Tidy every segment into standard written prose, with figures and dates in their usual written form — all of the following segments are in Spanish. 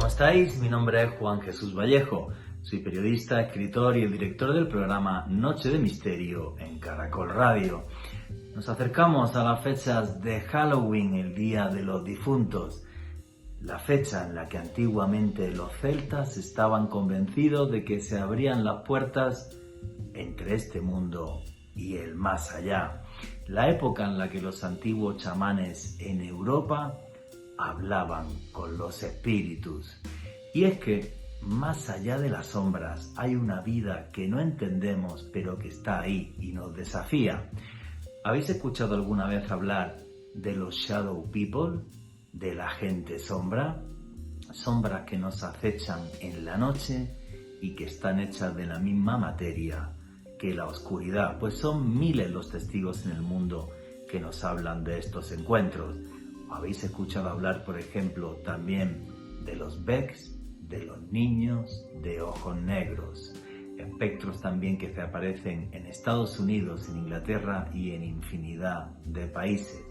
estáis? Mi nombre es Juan Jesús Vallejo. Soy periodista, escritor y el director del programa Noche de Misterio en Caracol Radio. Nos acercamos a las fechas de Halloween, el Día de los Difuntos, la fecha en la que antiguamente los celtas estaban convencidos de que se abrían las puertas entre este mundo y el más allá, la época en la que los antiguos chamanes en Europa hablaban con los espíritus. Y es que más allá de las sombras hay una vida que no entendemos, pero que está ahí y nos desafía. ¿Habéis escuchado alguna vez hablar de los Shadow People? ¿De la gente sombra? Sombras que nos acechan en la noche y que están hechas de la misma materia que la oscuridad. Pues son miles los testigos en el mundo que nos hablan de estos encuentros. ¿Habéis escuchado hablar, por ejemplo, también de los Becks, de los niños de ojos negros? Espectros también que se aparecen en Estados Unidos, en Inglaterra y en infinidad de países,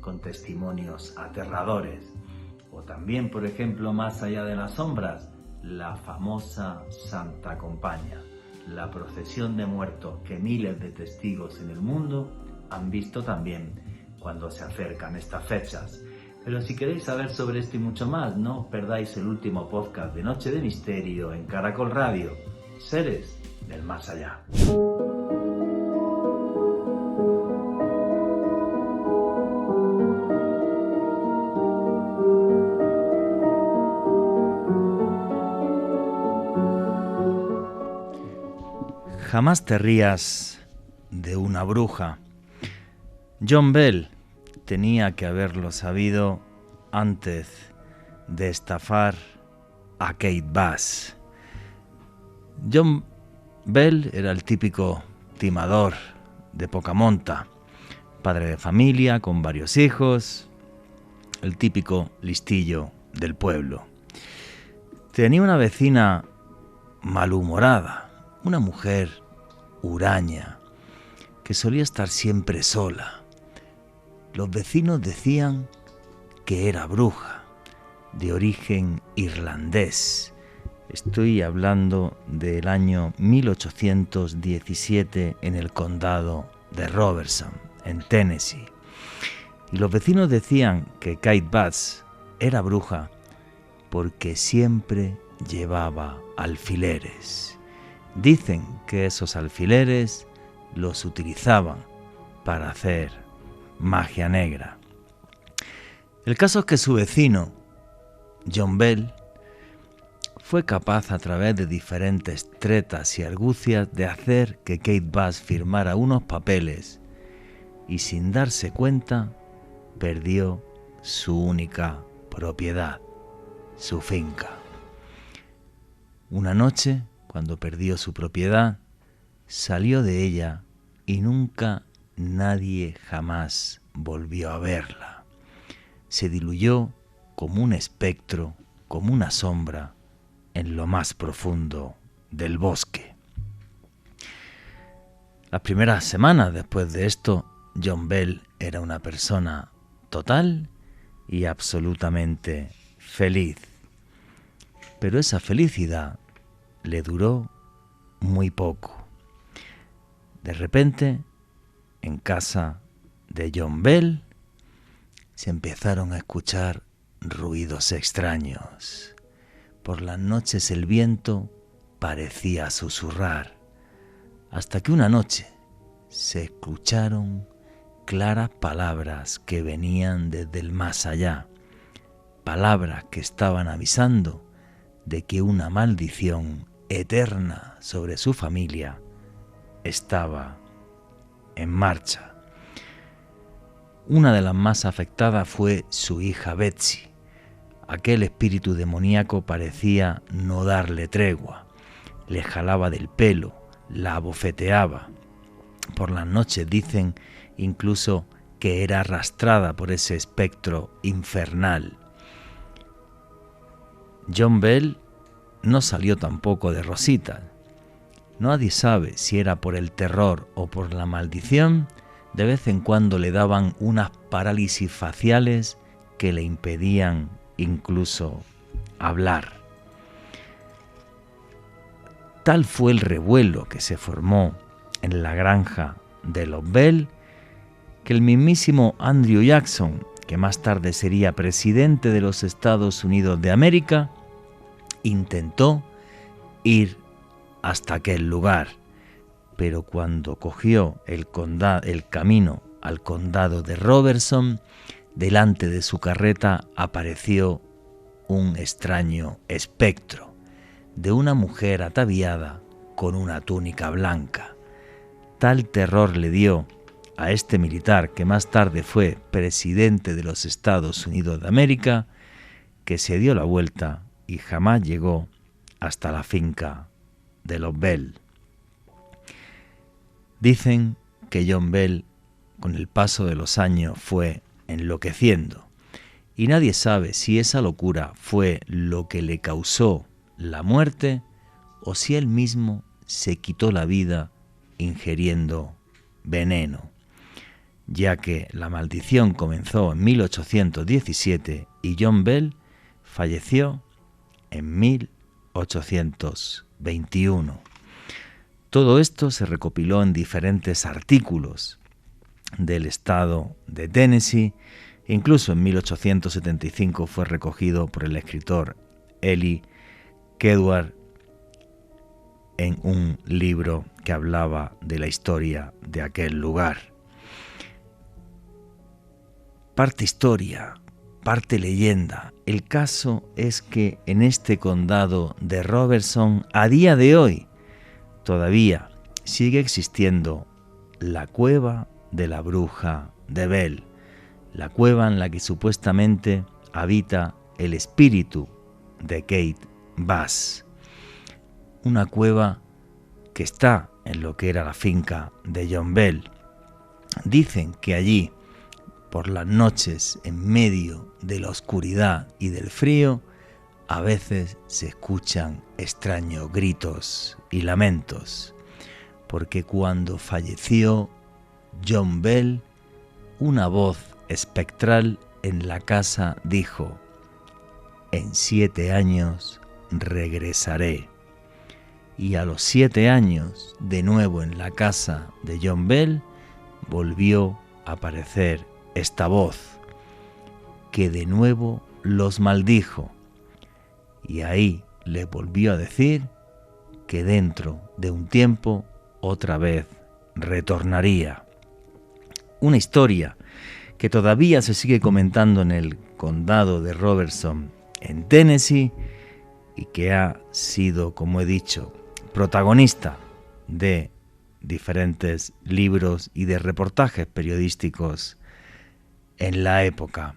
con testimonios aterradores. O también, por ejemplo, más allá de las sombras, la famosa Santa Compaña, la procesión de muertos que miles de testigos en el mundo han visto también cuando se acercan estas fechas. Pero si queréis saber sobre esto y mucho más, no os perdáis el último podcast de Noche de Misterio en Caracol Radio, Seres del Más Allá. Jamás te rías de una bruja. John Bell tenía que haberlo sabido antes de estafar a Kate Bass. John Bell era el típico timador de poca monta, padre de familia con varios hijos, el típico listillo del pueblo. Tenía una vecina malhumorada, una mujer huraña, que solía estar siempre sola. Los vecinos decían que era bruja, de origen irlandés. Estoy hablando del año 1817 en el condado de Robertson, en Tennessee. Y los vecinos decían que Kate Bass era bruja porque siempre llevaba alfileres. Dicen que esos alfileres los utilizaban para hacer magia negra. El caso es que su vecino, John Bell, fue capaz a través de diferentes tretas y argucias de hacer que Kate Bass firmara unos papeles y sin darse cuenta perdió su única propiedad, su finca. Una noche, cuando perdió su propiedad, salió de ella y nunca nadie jamás volvió a verla. Se diluyó como un espectro, como una sombra, en lo más profundo del bosque. Las primeras semanas después de esto, John Bell era una persona total y absolutamente feliz. Pero esa felicidad le duró muy poco. De repente, en casa de John Bell, se empezaron a escuchar ruidos extraños. Por las noches el viento parecía susurrar, hasta que una noche se escucharon claras palabras que venían desde el más allá, palabras que estaban avisando de que una maldición eterna sobre su familia estaba en marcha. Una de las más afectadas fue su hija Betsy. Aquel espíritu demoníaco parecía no darle tregua. Le jalaba del pelo, la abofeteaba. Por las noches dicen incluso que era arrastrada por ese espectro infernal. John Bell no salió tampoco de rositas. Nadie sabe si era por el terror o por la maldición. De vez en cuando le daban unas parálisis faciales que le impedían incluso hablar. tal fue el revuelo que se formó en la granja de los Bell que el mismísimo Andrew Jackson, que más tarde sería presidente de los Estados Unidos de América, intentó ir hasta aquel lugar, pero cuando cogió el camino al condado de Robertson, delante de su carreta apareció un extraño espectro de una mujer ataviada con una túnica blanca. Tal terror le dio a este militar, que más tarde fue presidente de los Estados Unidos de América, que se dio la vuelta y jamás llegó hasta la finca de los Bell. Dicen que John Bell, con el paso de los años, fue enloqueciendo, y nadie sabe si esa locura fue lo que le causó la muerte o si él mismo se quitó la vida ingiriendo veneno, ya que la maldición comenzó en 1817 y John Bell falleció en 1821. Todo esto se recopiló en diferentes artículos del estado de Tennessee. Incluso en 1875 fue recogido por el escritor Eli Kedward en un libro que hablaba de la historia de aquel lugar. Parte historia, parte leyenda. El caso es que en este condado de Robertson, a día de hoy, todavía sigue existiendo la cueva de la bruja de Bell, la cueva en la que supuestamente habita el espíritu de Kate Bass. Una cueva que está en lo que era la finca de John Bell. Dicen que allí, por las noches, en medio de la oscuridad y del frío, a veces se escuchan extraños gritos y lamentos, porque cuando falleció John Bell, una voz espectral en la casa dijo: «En 7 años regresaré». Y a los 7 años, de nuevo en la casa de John Bell, volvió a aparecer esta voz, que de nuevo los maldijo, y ahí le volvió a decir que dentro de un tiempo otra vez retornaría. Una historia que todavía se sigue comentando en el condado de Robertson, en Tennessee, y que ha sido, como he dicho, protagonista de diferentes libros y de reportajes periodísticos en la época.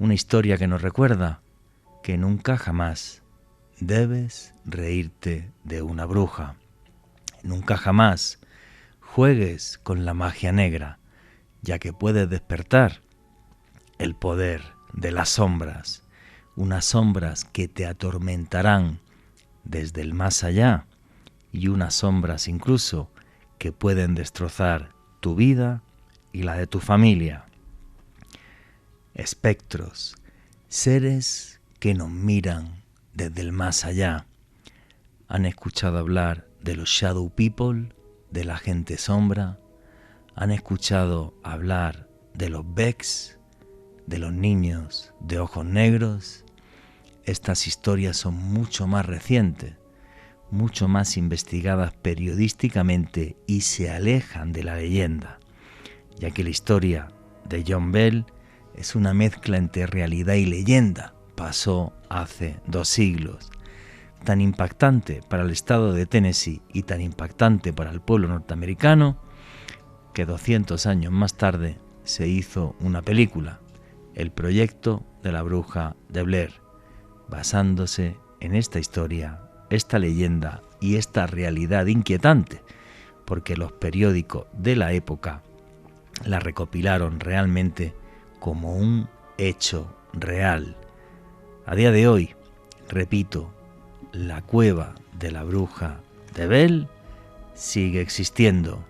Una historia que nos recuerda que nunca jamás debes reírte de una bruja. Nunca jamás juegues con la magia negra, ya que puedes despertar el poder de las sombras, unas sombras que te atormentarán desde el más allá y unas sombras incluso que pueden destrozar tu vida y la de tu familia. Espectros, seres que nos miran desde el más allá. ¿Han escuchado hablar de los Shadow People, de la gente sombra? ¿Han escuchado hablar de los Becks, de los niños de ojos negros? Estas historias son mucho más recientes, mucho más investigadas periodísticamente y se alejan de la leyenda, ya que la historia de John Bell es una mezcla entre realidad y leyenda. Pasó hace 2 siglos. Tan impactante para el estado de Tennessee y tan impactante para el pueblo norteamericano que 200 años más tarde se hizo una película, El proyecto de la bruja de Blair, basándose en esta historia, esta leyenda y esta realidad inquietante, porque los periódicos de la época la recopilaron realmente como un hecho real. A día de hoy, repito, la cueva de la bruja de Bell sigue existiendo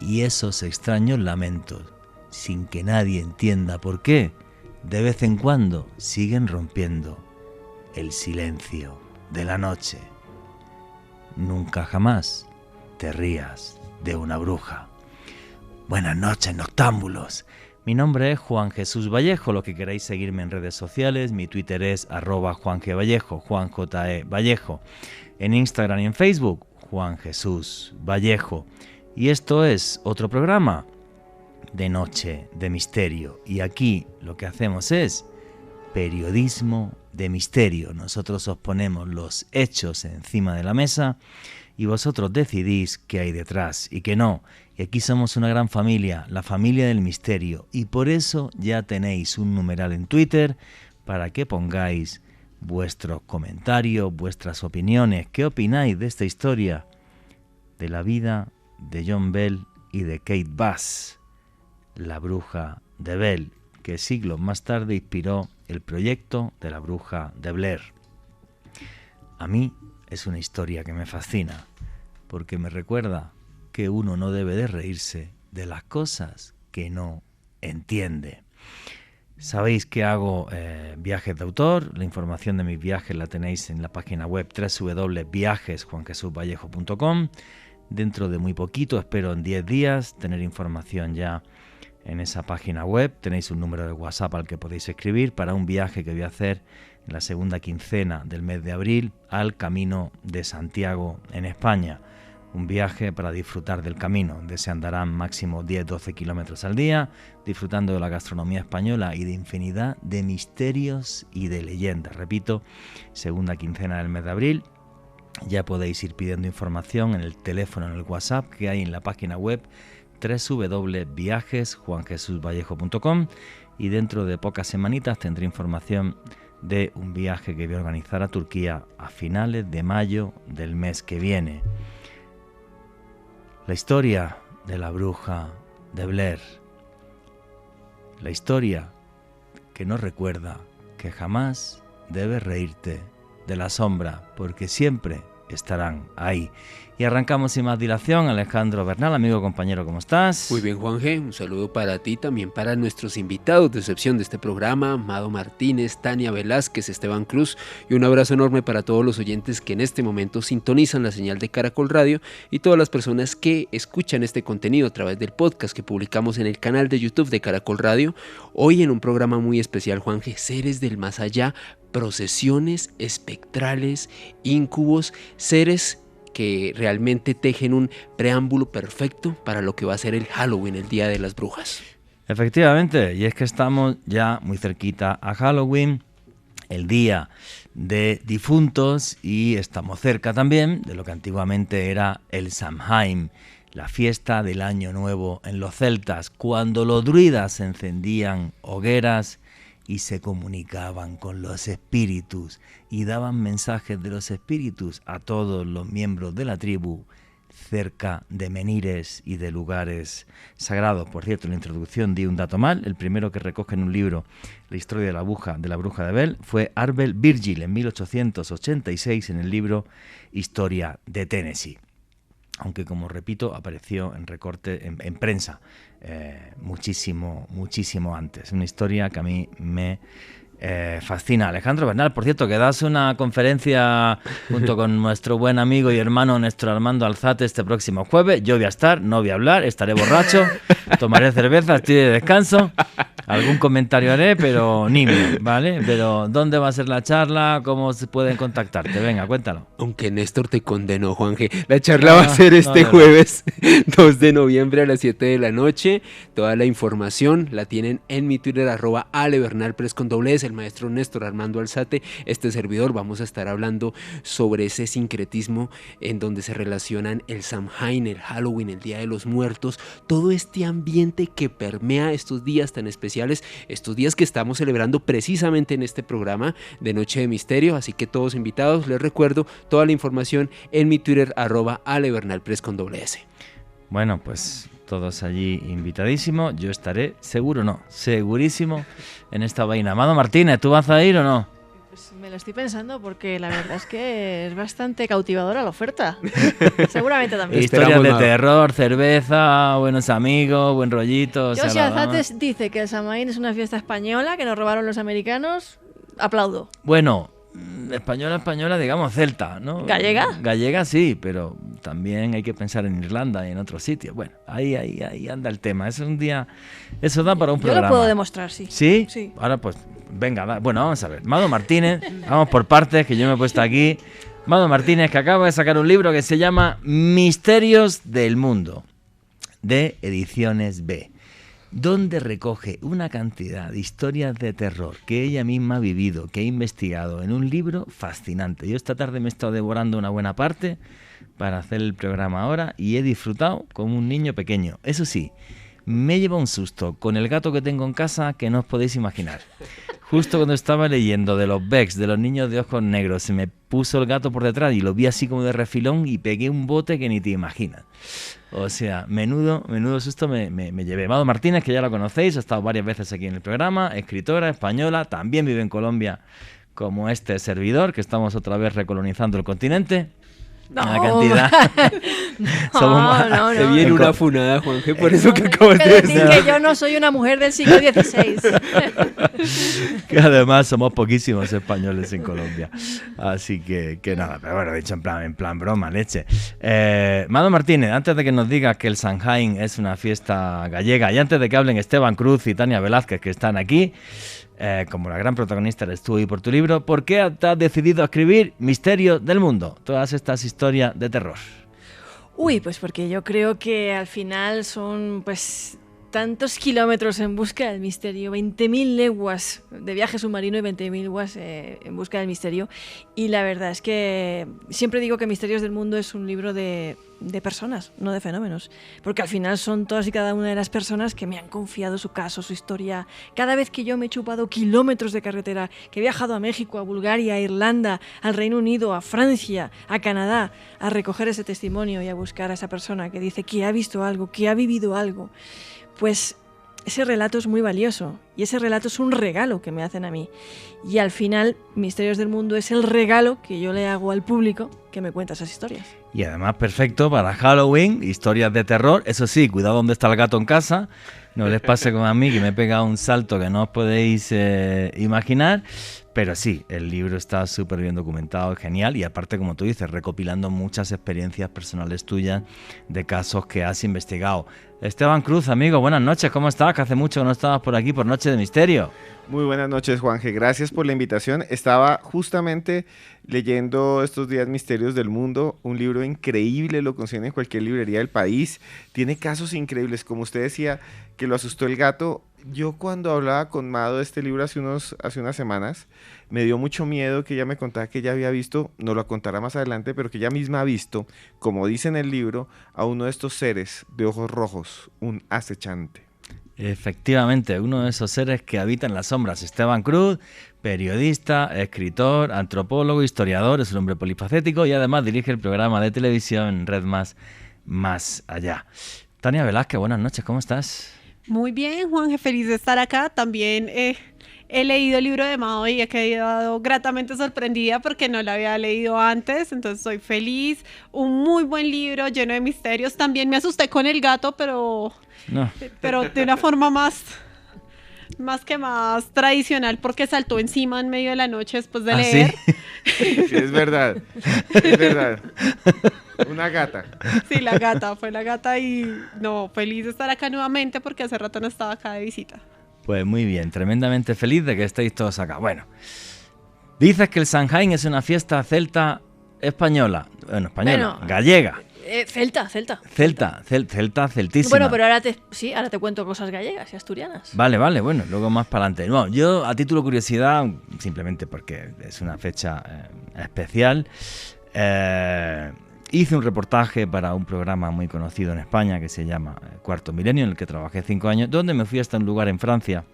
y esos extraños lamentos, sin que nadie entienda por qué, de vez en cuando siguen rompiendo el silencio de la noche. nunca jamás te rías de una bruja. Buenas noches, noctámbulos. Mi nombre es Juan Jesús Vallejo. Lo que queráis seguirme en redes sociales, mi Twitter es @JuanGVallejo, Juan J.E. Vallejo. En Instagram y en Facebook, Juan Jesús Vallejo. Y esto es otro programa de Noche de Misterio. Y aquí lo que hacemos es periodismo de misterio. Nosotros os ponemos los hechos encima de la mesa y vosotros decidís qué hay detrás y qué no. Y aquí somos una gran familia, la familia del misterio. Y por eso ya tenéis un numeral en Twitter para que pongáis vuestros comentarios, vuestras opiniones. ¿Qué opináis de esta historia de la vida de John Bell y de Kate Bass, la bruja de Bell, que siglos más tarde inspiró el proyecto de la bruja de Blair? A mí es una historia que me fascina, porque me recuerda que uno no debe de reírse de las cosas que no entiende. Sabéis que hago viajes de autor. La información de mis viajes la tenéis en la página web www.viajesjuanjesusvallejo.com. Dentro de muy poquito, espero en 10 días, tener información ya en esa página web. Tenéis un número de WhatsApp al que podéis escribir para un viaje que voy a hacer en la segunda quincena del mes de abril al Camino de Santiago en España. Un viaje para disfrutar del camino, donde se andarán máximo 10-12 kilómetros al día, disfrutando de la gastronomía española y de infinidad de misterios y de leyendas. Repito, segunda quincena del mes de abril. Ya podéis ir pidiendo información en el teléfono, en el WhatsApp que hay en la página web www.viajesjuanjesusvallejo.com, y dentro de pocas semanitas tendré información de un viaje que voy a organizar a Turquía a finales de mayo del mes que viene. La historia de la bruja de Blair. La historia que nos recuerda que jamás debes reírte de la sombra, porque siempre estarán ahí. Y arrancamos sin más dilación. Alejandro Bernal, amigo, compañero, ¿cómo estás? Muy bien, Juan G. Un saludo para ti, también para nuestros invitados de excepción de este programa, Amado Martínez, Tania Velázquez, Esteban Cruz, y un abrazo enorme para todos los oyentes que en este momento sintonizan la señal de Caracol Radio y todas las personas que escuchan este contenido a través del podcast que publicamos en el canal de YouTube de Caracol Radio. Hoy en un programa muy especial, Juan G. Seres del más allá, procesiones espectrales, íncubos, seres que realmente tejen un preámbulo perfecto para lo que va a ser el Halloween, el Día de las Brujas. Efectivamente, y es que estamos ya muy cerquita a Halloween, el Día de Difuntos, y estamos cerca también de lo que antiguamente era el Samhain, la fiesta del Año Nuevo en los celtas, cuando los druidas encendían hogueras y se comunicaban con los espíritus y daban mensajes de los espíritus a todos los miembros de la tribu cerca de menires y de lugares sagrados. Por cierto, en la introducción di un dato mal. El primero que recoge en un libro la historia de la bruja de Bell fue Arbel Virgil en 1886 en el libro Historia de Tennessee. Aunque, como repito, apareció en recorte en prensa muchísimo antes. Una historia que a mí me fascina. Alejandro Bernal, por cierto, que das una conferencia junto con nuestro buen amigo y hermano Néstor Armando Alzate este próximo jueves. Yo voy a estar, no voy a hablar, estaré borracho, tomaré cerveza, estoy de descanso. Algún comentario haré, pero nimio, ¿vale? Pero ¿dónde va a ser la charla? ¿Cómo se pueden contactarte? Venga, cuéntalo. Aunque Néstor te condenó, Juan G. La charla va a ser este jueves 2 de noviembre a las 7 de la noche. Toda la información la tienen en mi Twitter, @alebernalpress con doble S, el maestro Néstor Armando Alzate. Este servidor vamos a estar hablando sobre ese sincretismo en donde se relacionan el Samhain, el Halloween, el Día de los Muertos, todo este ambiente que permea estos días tan especiales, estos días que estamos celebrando precisamente en este programa de Noche de Misterio. Así que todos invitados, les recuerdo toda la información en mi Twitter, @alebernalpress con doble S. Bueno, pues todos allí invitadísimos. Yo estaré segurísimo en esta vaina. Amado Martínez, ¿tú vas a ir o no? Pues me lo estoy pensando porque la verdad es que es bastante cautivadora la oferta. Seguramente también. Historias de terror, cerveza, buenos amigos, buen rollito. Yo, si Alzate dice que el Samhain es una fiesta española que nos robaron los americanos, aplaudo. Bueno, española, digamos celta, ¿no? ¿Gallega? Gallega sí, pero también hay que pensar en Irlanda y en otros sitios. Bueno, ahí anda el tema. Eso un día, eso da para un Yo programa. lo puedo demostrar, sí. ¿Sí? Sí. Ahora pues, venga, bueno, vamos a ver. Mado Martínez, vamos por partes, que yo me he puesto aquí. Mado Martínez, que acaba de sacar un libro que se llama Misterios del Mundo, de Ediciones B, donde recoge una cantidad de historias de terror que ella misma ha vivido, que ha investigado en un libro fascinante. Yo esta tarde me he estado devorando una buena parte para hacer el programa ahora y he disfrutado como un niño pequeño. Eso sí, me lleva un susto con el gato que tengo en casa que no os podéis imaginar. Justo cuando estaba leyendo de los Becks, de los niños de ojos negros, se me puso el gato por detrás y lo vi así como de refilón y pegué un bote que ni te imaginas. O sea, menudo susto me llevé. Mado Martínez, que ya la conocéis, ha estado varias veces aquí en el programa, escritora española, también vive en Colombia como este servidor, que estamos otra vez recolonizando el continente. No, Una cantidad. no. Se viene una funada, Juanje, por eso que acabas de decir decir. que yo no soy una mujer del siglo XVI. Que además somos poquísimos españoles en Colombia. Así que nada, pero bueno, dicho en plan broma, leche. Mado Martínez, antes de que nos digas que el Samhain es una fiesta gallega y antes de que hablen Esteban Cruz y Tania Velázquez, que están aquí, como la gran protagonista eres tú y por tu libro, ¿por qué te has decidido a escribir Misterios del Mundo? Todas estas historias de terror. Uy, pues porque yo creo que al final son pues tantos kilómetros en busca del misterio, 20.000 leguas de viaje submarino y 20.000 leguas en busca del misterio. Y la verdad es que siempre digo que Misterios del Mundo es un libro de personas, no de fenómenos. Porque al final son todas y cada una de las personas que me han confiado su caso, su historia. Cada vez que yo me he chupado kilómetros de carretera, que he viajado a México, a Bulgaria, a Irlanda, al Reino Unido, a Francia, a Canadá, a recoger ese testimonio y a buscar a esa persona que dice que ha visto algo, que ha vivido algo, pues ese relato es muy valioso y ese relato es un regalo que me hacen a mí. Y al final, Misterios del Mundo es el regalo que yo le hago al público que me cuenta esas historias. Y además perfecto para Halloween, historias de terror. Eso sí, cuidado donde está el gato en casa. No les pase como a mí, que me he pegado un salto que no os podéis imaginar. Pero sí, el libro está súper bien documentado, genial. Y aparte, como tú dices, recopilando muchas experiencias personales tuyas de casos que has investigado. Esteban Cruz, amigo, buenas noches, ¿cómo estás? Que hace mucho que no estabas por aquí por Noche de Misterio. Muy buenas noches, Juanje. Gracias por la invitación. Estaba justamente leyendo estos días Misterios del Mundo, un libro increíble, lo consiguen en cualquier librería del país. Tiene casos increíbles, como usted decía, que lo asustó el gato. Yo cuando hablaba con Mado de este libro hace unas semanas, me dio mucho miedo que ella me contara que ella había visto, no lo contará más adelante, pero que ella misma ha visto, como dice en el libro, a uno de estos seres de ojos rojos, un acechante. Efectivamente, uno de esos seres que habitan las sombras. Esteban Cruz, periodista, escritor, antropólogo, historiador, es un hombre polifacético y además dirige el programa de televisión Red Más Allá. Tania Velázquez, buenas noches, ¿cómo estás? Muy bien, Juanje, feliz de estar acá. También he leído el libro de Mado y he quedado gratamente sorprendida porque no lo había leído antes, entonces soy feliz. Un muy buen libro lleno de misterios. También me asusté con el gato, pero de una forma más tradicional, porque saltó encima en medio de la noche después de leer. ¿Sí? Sí, es verdad. Es verdad. Una gata. Sí, fue la gata y no, feliz de estar acá nuevamente porque hace rato no estaba acá de visita. Pues muy bien, tremendamente feliz de que estéis todos acá. Bueno, dices que el Samhain es una fiesta celta española. Bueno, gallega. Celtísima. Bueno, pero ahora te cuento cosas gallegas y asturianas. Vale, bueno, luego más para adelante. No, yo a título de curiosidad, simplemente porque es una fecha especial, hice un reportaje para un programa muy conocido en España que se llama Cuarto Milenio, en el que trabajé 5 años, donde me fui hasta un lugar en Francia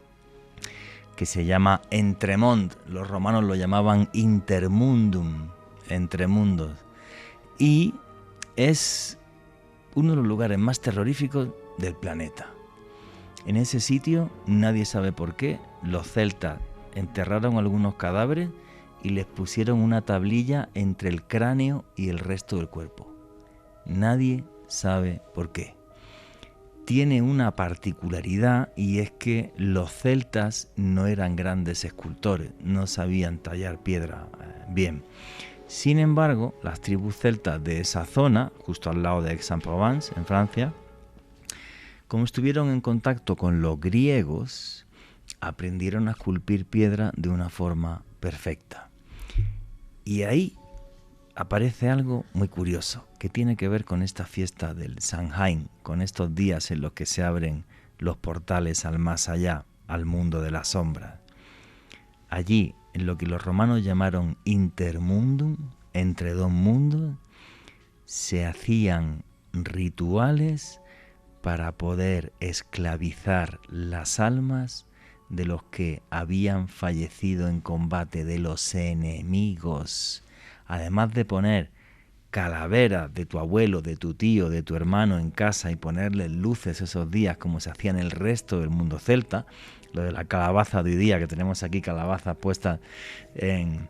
que se llama Entremont. Los romanos lo llamaban Intermundum, Entremundos. Y es uno de los lugares más terroríficos del planeta. En ese sitio, nadie sabe por qué, los celtas enterraron algunos cadáveres y les pusieron una tablilla entre el cráneo y el resto del cuerpo. Nadie sabe por qué. tiene una particularidad, y es que los celtas no eran grandes escultores, no sabían tallar piedra bien. Sin embargo, las tribus celtas de esa zona, justo al lado de Aix-en-Provence, en Francia, como estuvieron en contacto con los griegos, aprendieron a esculpir piedra de una forma perfecta. Y ahí aparece algo muy curioso, que tiene que ver con esta fiesta del Samhain, con estos días en los que se abren los portales al más allá, al mundo de las sombras. Allí, en lo que los romanos llamaron intermundum, entre dos mundos, se hacían rituales para poder esclavizar las almas de los que habían fallecido en combate, de los enemigos. Además de poner calaveras de tu abuelo, de tu tío, de tu hermano en casa y ponerles luces esos días como se hacía en el resto del mundo celta, lo de la calabaza de hoy día, que tenemos aquí calabazas puestas en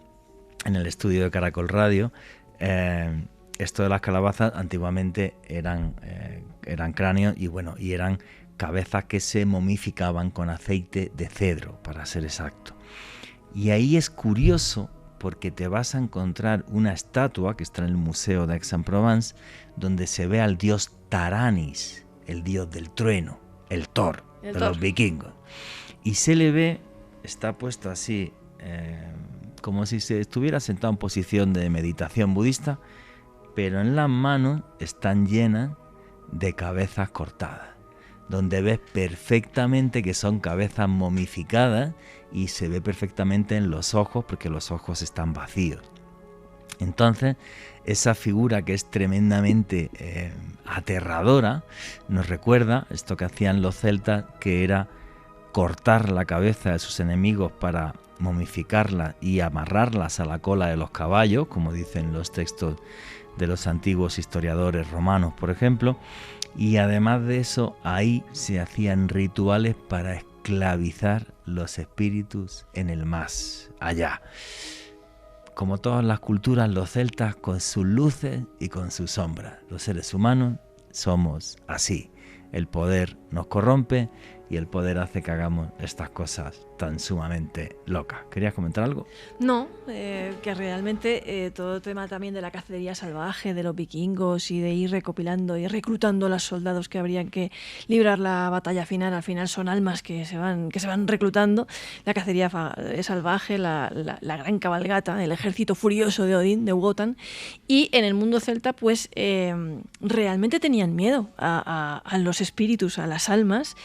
el estudio de Caracol Radio, esto de las calabazas antiguamente eran cráneos y eran cabezas que se momificaban con aceite de cedro, para ser exacto. Y ahí es curioso porque te vas a encontrar una estatua que está en el Museo de Aix-en-Provence, donde se ve al dios Taranis, el dios del trueno, el Thor de los vikingos. Y se le ve, está puesto así, como si se estuviera sentado en posición de meditación budista, pero en las manos están llenas de cabezas cortadas, donde ves perfectamente que son cabezas momificadas y se ve perfectamente en los ojos, porque los ojos están vacíos. Entonces, esa figura que es tremendamente aterradora nos recuerda esto que hacían los celtas, que era cortar la cabeza de sus enemigos para momificarlas y amarrarlas a la cola de los caballos, como dicen los textos de los antiguos historiadores romanos, por ejemplo. Y además de eso, ahí se hacían rituales para esclavizar los espíritus en el más allá. Como todas las culturas, los celtas con sus luces y con sus sombras. Los seres humanos somos así. El poder nos corrompe y el poder hace que hagamos estas cosas tan sumamente locas. ¿Querías comentar algo? No, que realmente todo el tema también de la cacería salvaje de los vikingos y de ir recopilando y reclutando a los soldados que habrían que librar la batalla final, al final son almas que se van reclutando. La cacería salvaje, la gran cabalgata, el ejército furioso de Odín, de Wotan. Y en el mundo celta, pues realmente tenían miedo a los espíritus, a las almas.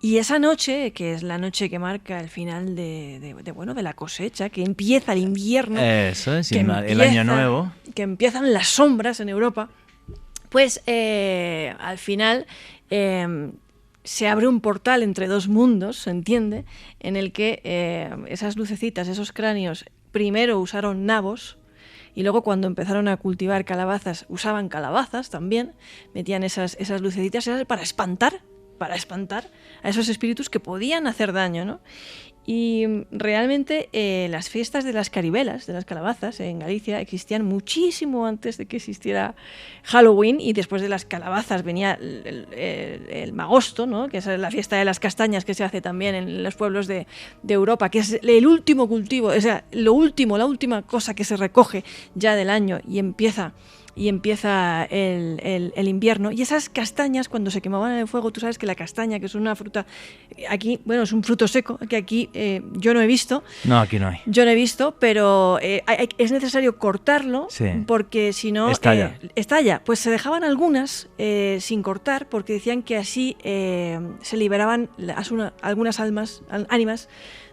Y esa noche, que es la noche que marca el final de la cosecha, que empieza el invierno, eso es, el año nuevo, que empiezan las sombras en Europa, pues al final se abre un portal entre dos mundos, se entiende, en el que esas lucecitas, esos cráneos, primero usaron nabos, y luego cuando empezaron a cultivar calabazas, usaban calabazas también, metían esas lucecitas para espantar a esos espíritus que podían hacer daño, ¿no? Y realmente las fiestas de las caribelas, de las calabazas, en Galicia existían muchísimo antes de que existiera Halloween, y después de las calabazas venía el magosto, ¿no? Que es la fiesta de las castañas que se hace también en los pueblos de Europa, que es el último cultivo, o sea, la última cosa que se recoge ya del año, y empieza el invierno. Y esas castañas, cuando se quemaban en el fuego, tú sabes que la castaña, que es una fruta, aquí, bueno, es un fruto seco, que aquí yo no he visto. No, aquí no hay. Yo no he visto, pero es necesario cortarlo, sí, porque si no... Estalla. Pues se dejaban algunas sin cortar, porque decían que así se liberaban algunas ánimas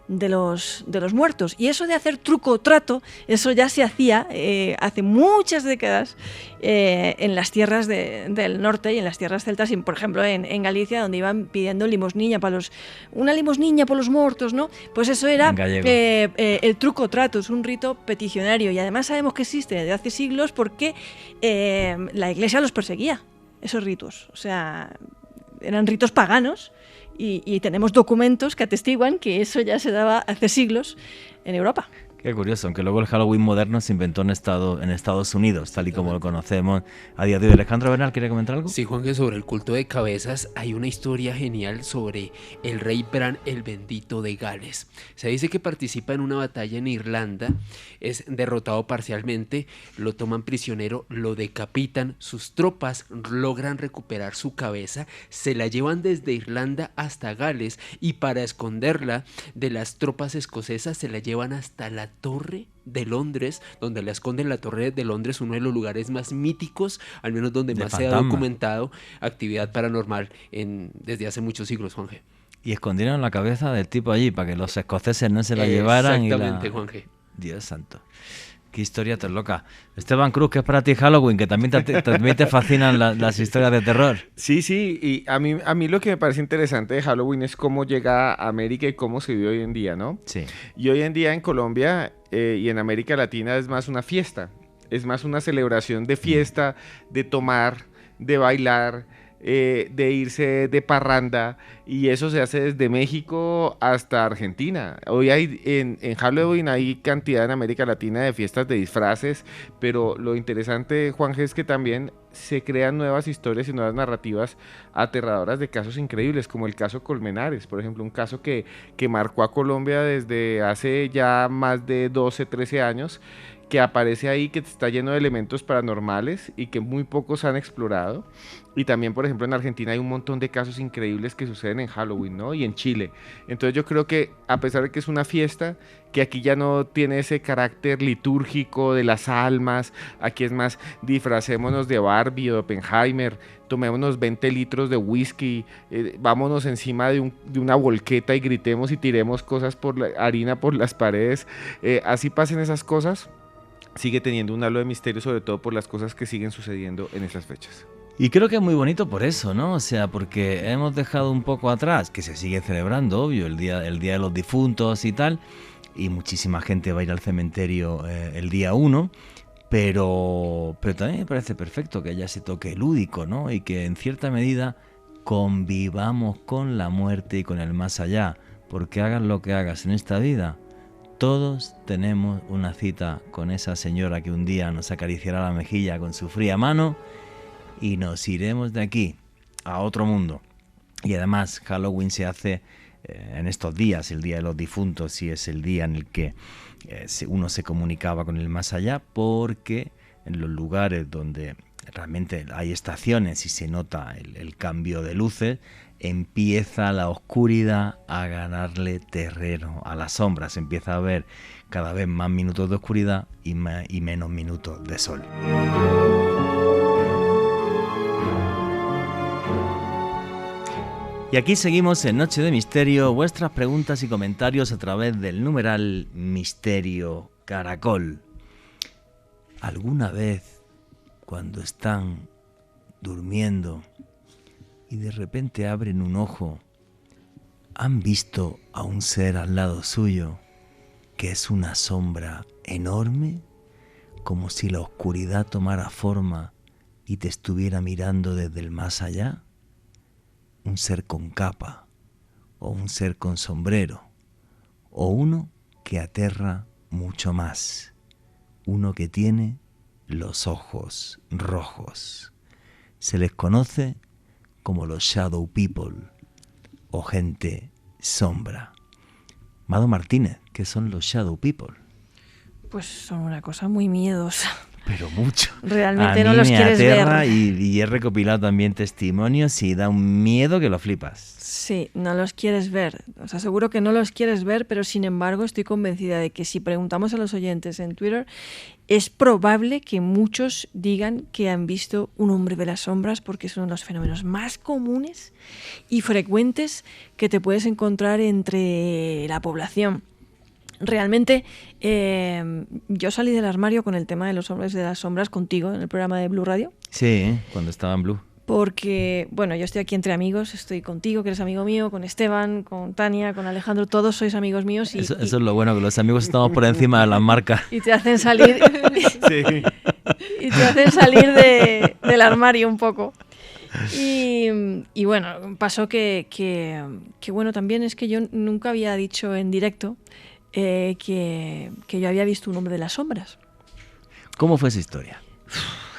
de los muertos. Y eso de hacer truco o trato, eso ya se hacía hace muchas décadas en las tierras del norte y en las tierras celtas, y por ejemplo en Galicia, donde iban pidiendo limosniña una limosniña por los muertos, ¿no? Pues eso era el truco o trato, es un rito peticionario, y además sabemos que existe desde hace siglos porque la Iglesia los perseguía, esos ritos, o sea, eran ritos paganos. Y tenemos documentos que atestiguan que eso ya se daba hace siglos en Europa. Qué curioso, aunque luego el Halloween moderno se inventó en Estados Unidos, tal y como lo conocemos a día de hoy. Alejandro Bernal, ¿quiere comentar algo? Sí, Juan, que sobre el culto de cabezas hay una historia genial sobre el rey Bran el Bendito de Gales. Se dice que participa en una batalla en Irlanda, es derrotado parcialmente, lo toman prisionero, lo decapitan, sus tropas logran recuperar su cabeza, se la llevan desde Irlanda hasta Gales y para esconderla de las tropas escocesas se la llevan hasta la Torre de Londres, donde la esconden. La Torre de Londres, uno de los lugares más míticos, al menos donde más se ha documentado actividad paranormal desde hace muchos siglos, Juanje. Y escondieron la cabeza del tipo allí para que los escoceses no se la llevaran. Exactamente, Juanje. Dios santo. Qué historia tan loca. Esteban Cruz, ¿qué es para ti Halloween? Que también te fascinan las historias de terror. Sí, y a mí lo que me parece interesante de Halloween es cómo llega a América y cómo se vive hoy en día, ¿no? Sí. Y hoy en día en Colombia y en América Latina es más una fiesta, es más una celebración de fiesta, de tomar, de bailar, de irse de parranda, y eso se hace desde México hasta Argentina. Hoy hay en Halloween hay cantidad en América Latina de fiestas de disfraces, pero lo interesante, Juanje, es que también se crean nuevas historias y nuevas narrativas aterradoras de casos increíbles, como el caso Colmenares, por ejemplo, un caso que marcó a Colombia desde hace ya más de 12, 13 años, que aparece ahí, que está lleno de elementos paranormales y que muy pocos han explorado. Y también, por ejemplo, en Argentina hay un montón de casos increíbles que suceden en Halloween, ¿no? Y en Chile. Entonces yo creo que, a pesar de que es una fiesta, que aquí ya no tiene ese carácter litúrgico de las almas, aquí es más, disfracémonos de Barbie o de Oppenheimer, tomémonos 20 litros de whisky, vámonos encima de una volqueta y gritemos y tiremos cosas harina por las paredes. Así pasen esas cosas, sigue teniendo un halo de misterio, sobre todo por las cosas que siguen sucediendo en esas fechas. Y creo que es muy bonito por eso, ¿no? O sea, porque hemos dejado un poco atrás, que se sigue celebrando, obvio, el día de los difuntos y tal, y muchísima gente va a ir al cementerio el día 1, pero también me parece perfecto que haya ese toque lúdico, ¿no? Y que en cierta medida convivamos con la muerte y con el más allá, porque hagas lo que hagas en esta vida, todos tenemos una cita con esa señora que un día nos acariciará la mejilla con su fría mano y nos iremos de aquí a otro mundo. Y además Halloween se hace en estos días, el Día de los Difuntos, y es el día en el que uno se comunicaba con el más allá, porque en los lugares donde realmente hay estaciones y se nota el cambio de luces, empieza la oscuridad a ganarle terreno a las sombras, empieza a haber cada vez más minutos de oscuridad y menos minutos de sol. Y aquí seguimos en Noche de Misterio, vuestras preguntas y comentarios a través del numeral Misterio Caracol. ¿Alguna vez, cuando están durmiendo y de repente abren un ojo, han visto a un ser al lado suyo que es una sombra enorme, como si la oscuridad tomara forma y te estuviera mirando desde el más allá? Un ser con capa, o un ser con sombrero, o uno que aterra mucho más, uno que tiene los ojos rojos. Se les conoce como los Shadow People, o gente sombra. Mado Martínez, ¿qué son los Shadow People? Pues son una cosa muy miedosa. Pero mucho. Realmente no los quieres ver. Y he recopilado también testimonios y da un miedo que lo flipas. Sí, no los quieres ver. Os aseguro que no los quieres ver, pero sin embargo estoy convencida de que si preguntamos a los oyentes en Twitter, es probable que muchos digan que han visto un hombre de las sombras, porque es uno de los fenómenos más comunes y frecuentes que te puedes encontrar entre la población. Realmente, yo salí del armario con el tema de los hombres de las sombras contigo en el programa de Blue Radio. Sí, cuando estaba en Blue. Porque, bueno, yo estoy aquí entre amigos, estoy contigo, que eres amigo mío, con Esteban, con Tania, con Alejandro, todos sois amigos míos. Eso es lo bueno, que los amigos estamos por encima de las marcas. Y te hacen salir, Sí. y te hacen salir del armario un poco. Y bueno, pasó que bueno, también es que yo nunca había dicho en directo que yo había visto un hombre de las sombras. ¿Cómo fue esa historia?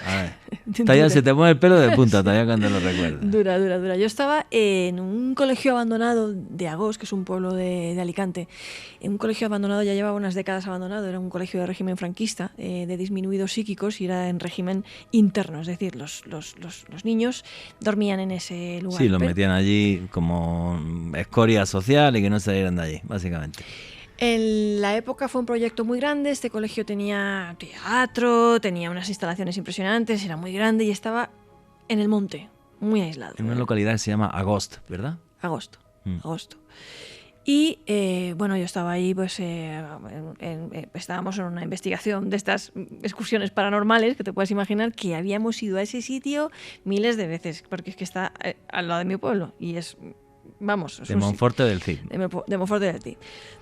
A ver. Todavía se te mueve el pelo de punta todavía cuando lo recuerdas. Dura. Yo estaba en un colegio abandonado de Agós, que es un pueblo de Alicante. En un colegio abandonado, ya llevaba unas décadas abandonado, era un colegio de régimen franquista, de disminuidos psíquicos, y era en régimen interno, es decir, los niños dormían en ese lugar. Sí, los metían allí como escoria social y que no salieran de allí, básicamente. En la época fue un proyecto muy grande, este colegio tenía teatro, tenía unas instalaciones impresionantes, era muy grande y estaba en el monte, muy aislado. En una localidad que se llama Agost, ¿verdad? Agosto. Y bueno, yo estaba ahí, pues estábamos en una investigación de estas excursiones paranormales, que te puedes imaginar que habíamos ido a ese sitio miles de veces, porque es que está al lado de mi pueblo y es... Vamos, de Monforte del Cid. De Monforte del Cid.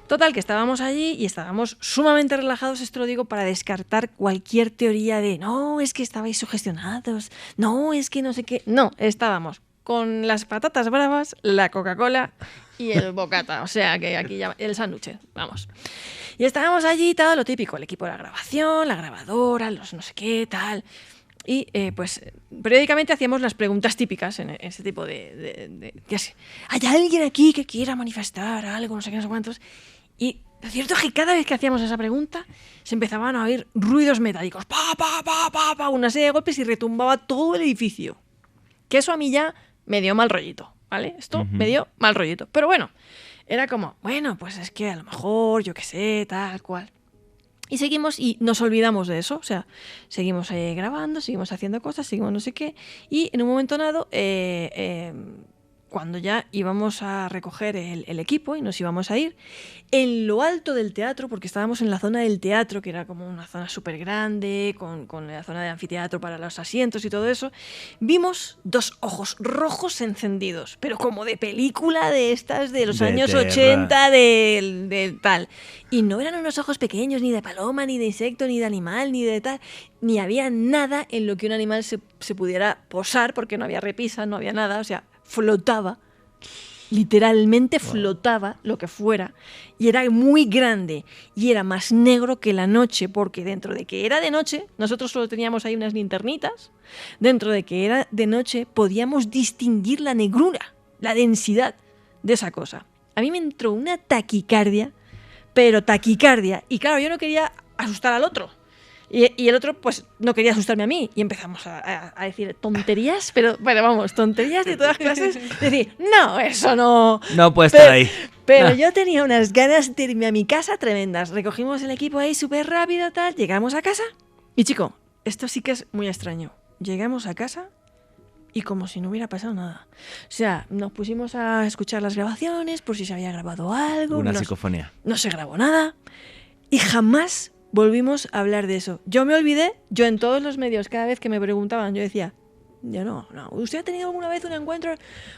Total, que estábamos allí y estábamos sumamente relajados, esto lo digo para descartar cualquier teoría de no, es que estabais sugestionados, no, es que no sé qué. No, estábamos con las patatas bravas, la Coca-Cola y el bocata, o sea que aquí ya el sándwich, vamos. Y estábamos allí, todo lo típico, el equipo de la grabación, la grabadora, los no sé qué, tal... Y pues periódicamente hacíamos las preguntas típicas en ese tipo de ¿hay alguien aquí que quiera manifestar algo, no sé qué, no sé cuántos? Y lo cierto es que cada vez que hacíamos esa pregunta se empezaban a oír ruidos metálicos, pa, pa, pa, pa, pa, una serie de golpes y retumbaba todo el edificio. Que eso a mí ya me dio mal rollito, ¿vale? Esto me dio mal rollito. Pero bueno, era como, bueno, pues es que a lo mejor, yo qué sé, tal cual. Y seguimos y nos olvidamos de eso, o sea, seguimos grabando, seguimos haciendo cosas, seguimos no sé qué, y en un momento dado, cuando ya íbamos a recoger el equipo y nos íbamos a ir, en lo alto del teatro, porque estábamos en la zona del teatro, que era como una zona súper grande, con la zona de anfiteatro para los asientos y todo eso, vimos dos ojos rojos encendidos, pero como de película de estas de los años 80, de tal. Y no eran unos ojos pequeños, ni de paloma, ni de insecto, ni de animal, ni de tal, ni había nada en lo que un animal se pudiera posar, porque no había repisas, no había nada, o sea, flotaba, literalmente flotaba lo que fuera, y era muy grande y era más negro que la noche, porque dentro de que era de noche, nosotros solo teníamos ahí unas linternitas, dentro de que era de noche podíamos distinguir la negrura, la densidad de esa cosa. A mí me entró una taquicardia, pero taquicardia, y claro, yo no quería asustar al otro. Y el otro, pues, no quería asustarme a mí. Y empezamos a decir tonterías, pero vamos, tonterías de todas clases. Decir, no, eso no... No puede estar ahí. Pero yo tenía unas ganas de irme a mi casa tremendas. Recogimos el equipo ahí súper rápido, tal. Llegamos a casa. Y chico, esto sí que es muy extraño. Llegamos a casa y como si no hubiera pasado nada. O sea, nos pusimos a escuchar las grabaciones por si se había grabado algo. Una psicofonía. No se grabó nada. Y jamás... volvimos a hablar de eso. Yo me olvidé, yo en todos los medios, cada vez que me preguntaban, yo decía, yo no. ¿Usted ha tenido alguna vez un encuentro?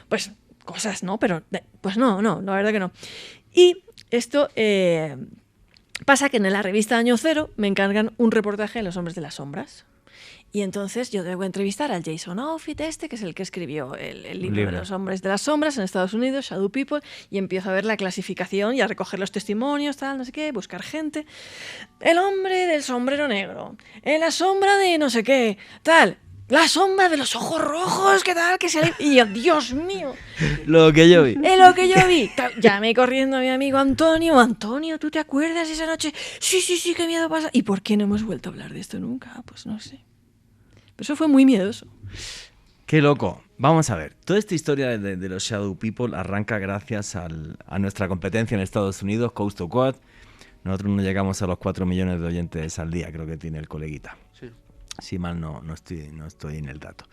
Pues cosas, ¿no? Pero, pues no, la verdad que no. Y esto pasa que en la revista Año Cero me encargan un reportaje de Los Hombres de las Sombras. Y entonces yo debo entrevistar al Jason Offitt, que es el que escribió el libro de Los Hombres de las Sombras en Estados Unidos, Shadow People, y empiezo a ver la clasificación y a recoger los testimonios, tal, no sé qué, buscar gente. El hombre del sombrero negro, en la sombra de no sé qué, tal, la sombra de los ojos rojos, ¿qué tal? Que se... Y yo, Dios mío. Lo que yo vi. Lo que yo vi. Llamé corriendo a mi amigo Antonio. Antonio, ¿tú te acuerdas esa noche? Sí, qué miedo pasa. ¿Y por qué no hemos vuelto a hablar de esto nunca? Pues no sé. Eso fue muy miedoso. Qué loco. Vamos a ver. Toda esta historia de los Shadow People arranca gracias a nuestra competencia en Estados Unidos, Coast to Coast. Nosotros no llegamos a los 4 millones de oyentes al día, creo que tiene el coleguita. Sí. Si mal no estoy en el dato.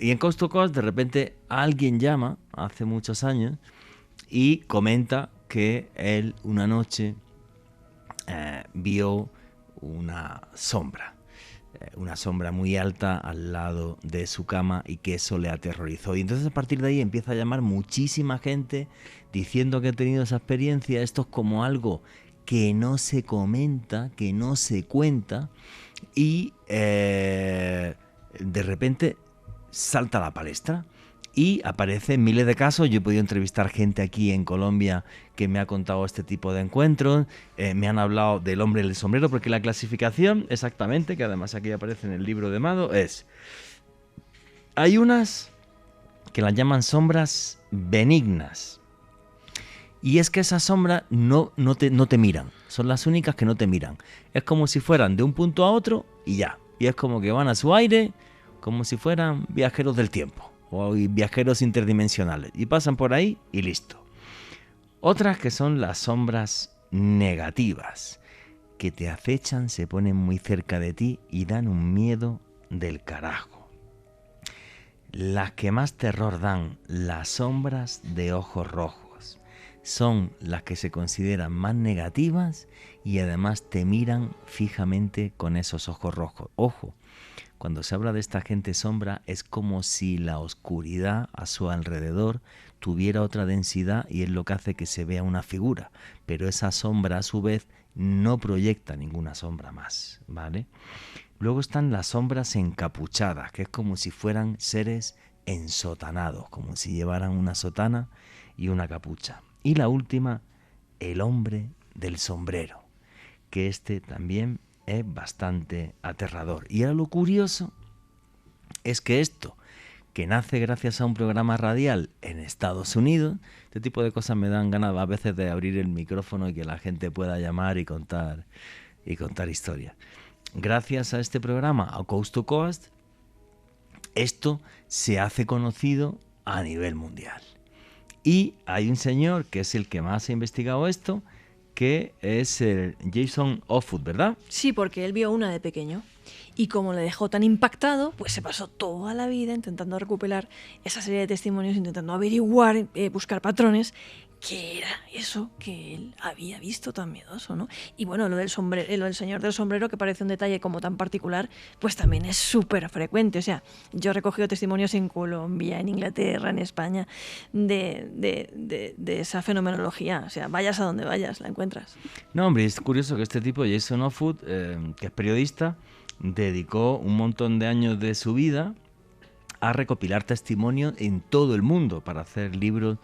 Y en Coast to Coast, de repente, alguien llama, hace muchos años, y comenta que él una noche vio una sombra muy alta al lado de su cama y que eso le aterrorizó. Y entonces a partir de ahí empieza a llamar muchísima gente diciendo que ha tenido esa experiencia. Esto es como algo que no se comenta, que no se cuenta, y de repente salta a la palestra Y aparecen miles de casos. Yo he podido entrevistar gente aquí en Colombia que me ha contado este tipo de encuentros. Me han hablado del hombre del sombrero, porque la clasificación exactamente, que además aquí aparece en el libro de Mado, es... Hay unas que las llaman sombras benignas. Y es que esas sombras no te miran. Son las únicas que no te miran. Es como si fueran de un punto a otro y ya. Y es como que van a su aire, como si fueran viajeros del tiempo o viajeros interdimensionales, y pasan por ahí y listo. Otras que son las sombras negativas, que te acechan, se ponen muy cerca de ti y dan un miedo del carajo. Las que más terror dan, las sombras de ojos rojos, son las que se consideran más negativas y además te miran fijamente con esos ojos rojos. Ojo, cuando se habla de esta gente sombra es como si la oscuridad a su alrededor tuviera otra densidad y es lo que hace que se vea una figura, pero esa sombra a su vez no proyecta ninguna sombra más, ¿vale? Luego están las sombras encapuchadas, que es como si fueran seres ensotanados, como si llevaran una sotana y una capucha. Y la última, el hombre del sombrero, que este también es bastante aterrador. Y ahora lo curioso es que esto, que nace gracias a un programa radial en Estados Unidos, este tipo de cosas me dan ganas a veces de abrir el micrófono y que la gente pueda llamar y contar historias. Gracias a este programa, a Coast to Coast, esto se hace conocido a nivel mundial. Y hay un señor que es el que más ha investigado esto, que es el Jason Offutt, ¿verdad? Sí, porque él vio una de pequeño. Y como le dejó tan impactado, pues se pasó toda la vida intentando recopilar esa serie de testimonios, intentando averiguar, buscar patrones, qué era eso que él había visto tan miedoso, ¿no? Y bueno, lo del señor del sombrero, que parece un detalle como tan particular, pues también es súper frecuente. O sea, yo he recogido testimonios en Colombia, en Inglaterra, en España, de esa fenomenología. O sea, vayas a donde vayas, la encuentras. No, hombre, es curioso que este tipo, Jason Offutt, que es periodista, dedicó un montón de años de su vida a recopilar testimonios en todo el mundo para hacer libros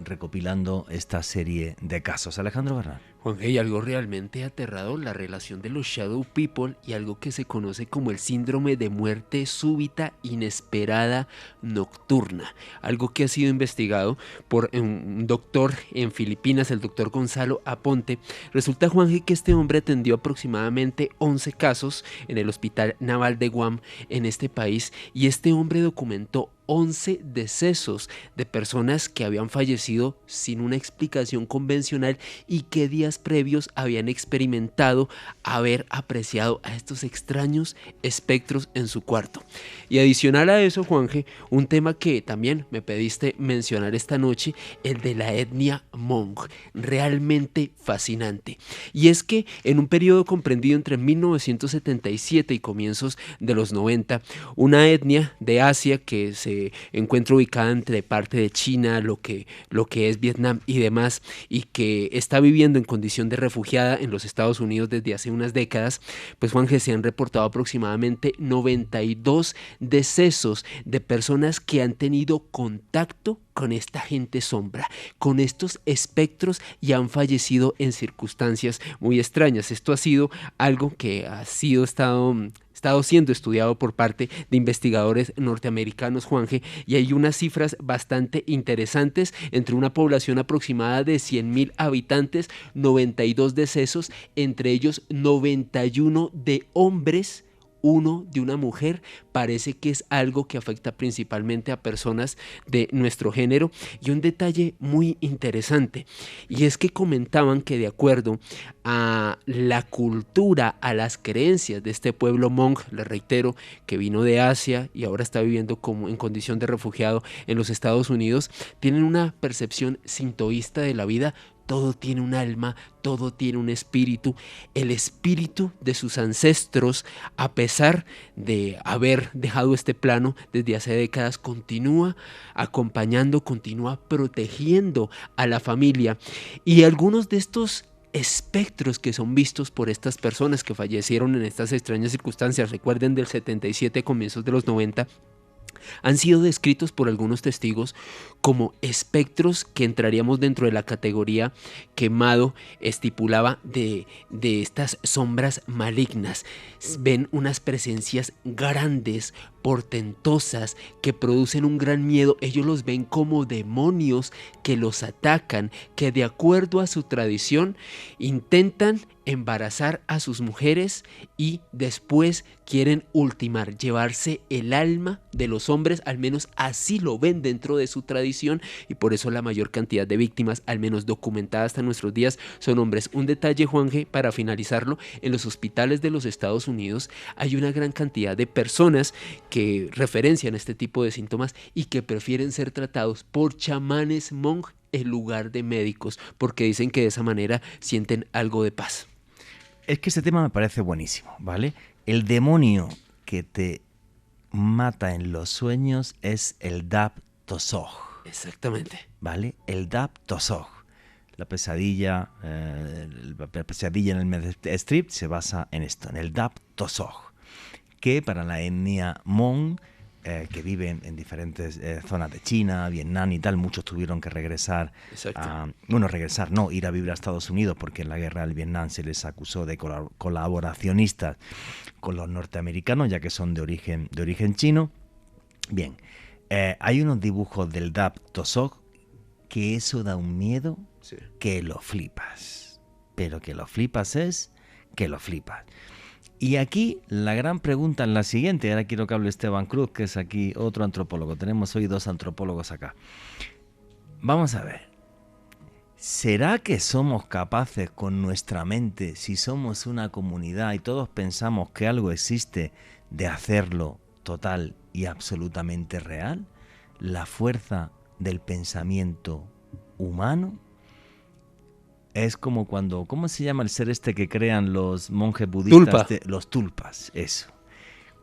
recopilando esta serie de casos. Alejandro Bernal. Juanje, y algo realmente aterrador, la relación de los Shadow People y algo que se conoce como el síndrome de muerte súbita, inesperada, nocturna. Algo que ha sido investigado por un doctor en Filipinas, el doctor Gonzalo Aponte. Resulta, Juanje, que este hombre atendió aproximadamente 11 casos en el Hospital Naval de Guam en este país, y este hombre documentó 11 decesos de personas que habían fallecido sin una explicación convencional y que días previos habían experimentado haber apreciado a estos extraños espectros en su cuarto. Y adicional a eso, Juanje, un tema que también me pediste mencionar esta noche, el de la etnia Hmong, realmente fascinante. Y es que en un periodo comprendido entre 1977 y comienzos de los 90, una etnia de Asia que se encuentra ubicada entre parte de China, lo que es Vietnam y demás, y que está viviendo en condición de refugiada en los Estados Unidos desde hace unas décadas, pues, Juanje, se han reportado aproximadamente 92 decesos de personas que han tenido contacto con esta gente sombra, con estos espectros, y han fallecido en circunstancias muy extrañas. Esto ha sido algo que ha estado siendo estudiado por parte de investigadores norteamericanos, Juanje, y hay unas cifras bastante interesantes. Entre una población aproximada de 100,000 habitantes, 92 decesos, entre ellos 91 de hombres, 1 de una mujer. Parece que es algo que afecta principalmente a personas de nuestro género. Y un detalle muy interesante, y es que comentaban que, de acuerdo a la cultura, a las creencias de este pueblo Hmong, les reitero, que vino de Asia y ahora está viviendo como en condición de refugiado en los Estados Unidos, tienen una percepción sintoísta de la vida. Todo tiene un alma, todo tiene un espíritu. El espíritu de sus ancestros, a pesar de haber dejado este plano desde hace décadas, continúa acompañando, continúa protegiendo a la familia. Y algunos de estos espectros que son vistos por estas personas que fallecieron en estas extrañas circunstancias, recuerden, del 77, comienzos de los 90, Han sido descritos por algunos testigos como espectros que entraríamos dentro de la categoría que Mado estipulaba de estas sombras malignas. Ven unas presencias grandes, portentosas, que producen un gran miedo. Ellos los ven como demonios que los atacan, que de acuerdo a su tradición intentan embarazar a sus mujeres y después quieren ultimar, llevarse el alma de los hombres, al menos así lo ven dentro de su tradición, y por eso la mayor cantidad de víctimas, al menos documentadas hasta nuestros días, son hombres. Un detalle, Juanje, para finalizarlo: en los hospitales de los Estados Unidos hay una gran cantidad de personas que referencian este tipo de síntomas y que prefieren ser tratados por chamanes monjes en lugar de médicos, porque dicen que de esa manera sienten algo de paz. Es que este tema me parece buenísimo, ¿vale? El demonio que te mata en los sueños es el Dab Tosog. Exactamente. ¿Vale? El Dab Tosog. La pesadilla en el Meath Strip se basa en esto, en el Dab Tosog, que para la etnia Hmong, que viven en diferentes zonas de China, Vietnam y tal, muchos tuvieron que regresar, ir a vivir a Estados Unidos, porque en la guerra del Vietnam se les acusó de colaboracionistas con los norteamericanos, ya que son de origen chino. Bien, hay unos dibujos del Dab Tosog que eso da un miedo, sí, que lo flipas, pero que lo flipas es que lo flipas. Y aquí la gran pregunta es la siguiente. Ahora quiero que hable Esteban Cruz, que es aquí otro antropólogo. Tenemos hoy 2 antropólogos acá. Vamos a ver. ¿Será que somos capaces con nuestra mente, si somos una comunidad y todos pensamos que algo existe, de hacerlo total y absolutamente real? ¿La fuerza del pensamiento humano? Es como cuando, ¿cómo se llama el ser este que crean los monjes budistas? Los tulpas, eso.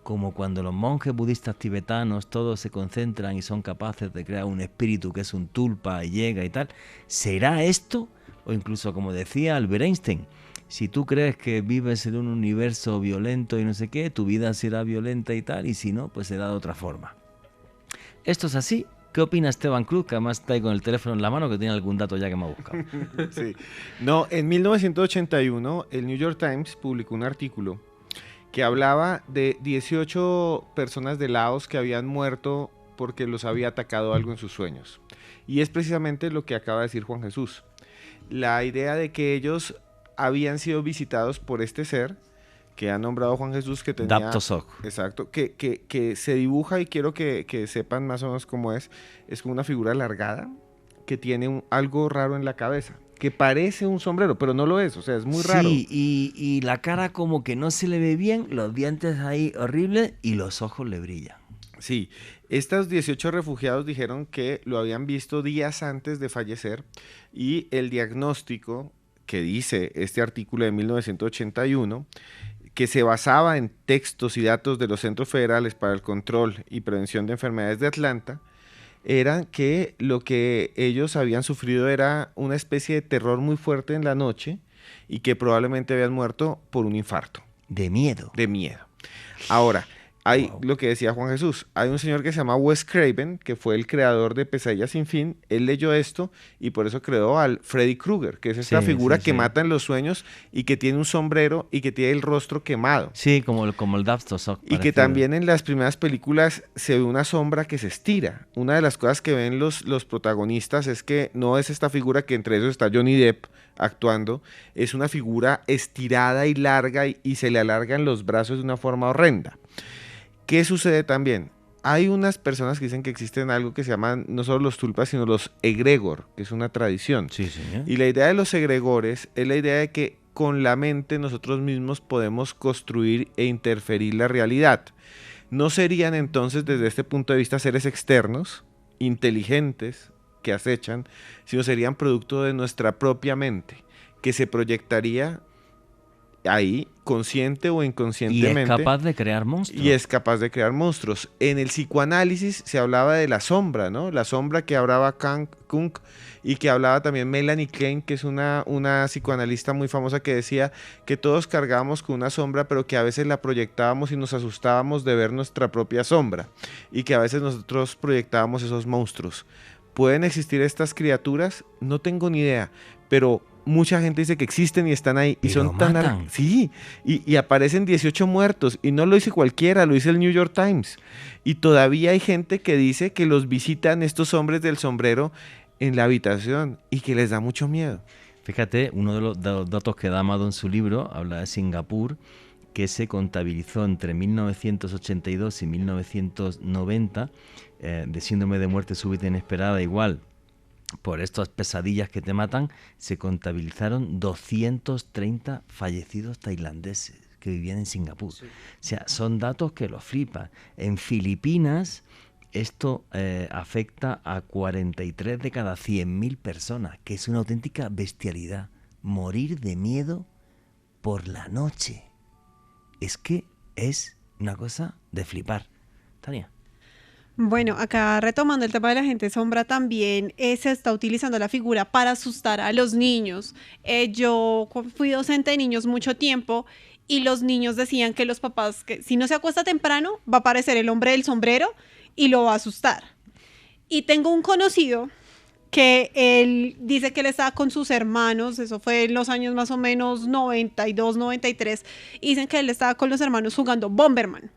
Como cuando los monjes budistas tibetanos todos se concentran y son capaces de crear un espíritu que es un tulpa y llega y tal. ¿Será esto? O incluso, como decía Albert Einstein, si tú crees que vives en un universo violento y no sé qué, tu vida será violenta y tal, y si no, pues será de otra forma. ¿Esto es así? ¿Qué opina Esteban Cruz, que además está ahí con el teléfono en la mano, que tiene algún dato ya que me ha buscado? Sí. No, en 1981 el New York Times publicó un artículo que hablaba de 18 personas de Laos que habían muerto porque los había atacado algo en sus sueños. Y es precisamente lo que acaba de decir Juan Jesús. La idea de que ellos habían sido visitados por este ser que ha nombrado Juan Jesús, que tenía... Dab Tosog. Exacto, que se dibuja, y quiero que sepan más o menos cómo es como una figura alargada que tiene algo raro en la cabeza, que parece un sombrero, pero no lo es, o sea, es muy raro. Sí, y la cara como que no se le ve bien, los dientes ahí horribles y los ojos le brillan. Sí, estos 18 refugiados dijeron que lo habían visto días antes de fallecer, y el diagnóstico que dice este artículo de 1981, que se basaba en textos y datos de los Centros Federales para el Control y Prevención de Enfermedades de Atlanta, era que lo que ellos habían sufrido era una especie de terror muy fuerte en la noche, y que probablemente habían muerto por un infarto. De miedo. De miedo. Ahora, hay lo que decía Juan Jesús, hay un señor que se llama Wes Craven, que fue el creador de Pesadilla sin fin. Él leyó esto y por eso creó al Freddy Krueger, que es esta figura que mata en los sueños y que tiene un sombrero y que tiene el rostro quemado. Sí, como el Dab Tosog. Y que también en las primeras películas se ve una sombra que se estira. Una de las cosas que ven los protagonistas es que no es esta figura, que entre ellos está Johnny Depp actuando, es una figura estirada y larga, y se le alargan los brazos de una forma horrenda. ¿Qué sucede también? Hay unas personas que dicen que existen algo que se llaman no solo los tulpas, sino los egregor, que es una tradición. Sí, señor. Y la idea de los egregores es la idea de que con la mente nosotros mismos podemos construir e interferir la realidad. ¿No serían entonces, desde este punto de vista, seres externos, inteligentes, que acechan, sino serían producto de nuestra propia mente, que se proyectaría ahí, consciente o Y inconscientemente. es capaz de crear monstruos. Y es capaz de crear monstruos. En el psicoanálisis se hablaba de la sombra, ¿no? La sombra que hablaba Kunk y que hablaba también Melanie Klein, que es una psicoanalista muy famosa que decía que todos cargábamos con una sombra, pero que a veces la proyectábamos y nos asustábamos de ver nuestra propia sombra y que a veces nosotros proyectábamos esos monstruos. ¿Pueden existir estas criaturas? No tengo ni idea, pero mucha gente dice que existen y están ahí. Y Pero son tan... matan. Sí, y aparecen 18 muertos. Y no lo dice cualquiera, lo dice el New York Times. Y todavía hay gente que dice que los visitan estos hombres del sombrero en la habitación y que les da mucho miedo. Fíjate, uno de los datos que da Amado en su libro habla de Singapur, que se contabilizó entre 1982 y 1990 de síndrome de muerte súbita inesperada, igual por estas pesadillas que te matan, se contabilizaron 230 fallecidos tailandeses que vivían en Singapur. Sí. O sea, son datos que los flipan. En Filipinas esto afecta a 43 de cada 100.000 personas, que es una auténtica bestialidad. Morir de miedo por la noche. Es que es una cosa de flipar. Tania. Bueno, acá retomando el tema de la gente sombra también, se está utilizando la figura para asustar a los niños. Yo fui docente de niños mucho tiempo y los niños decían que los papás, que si no se acuesta temprano, va a aparecer el hombre del sombrero y lo va a asustar. Y tengo un conocido que él dice que él estaba con sus hermanos, eso fue en los años más o menos 92, 93, y dicen que él estaba con los hermanos jugando Bomberman.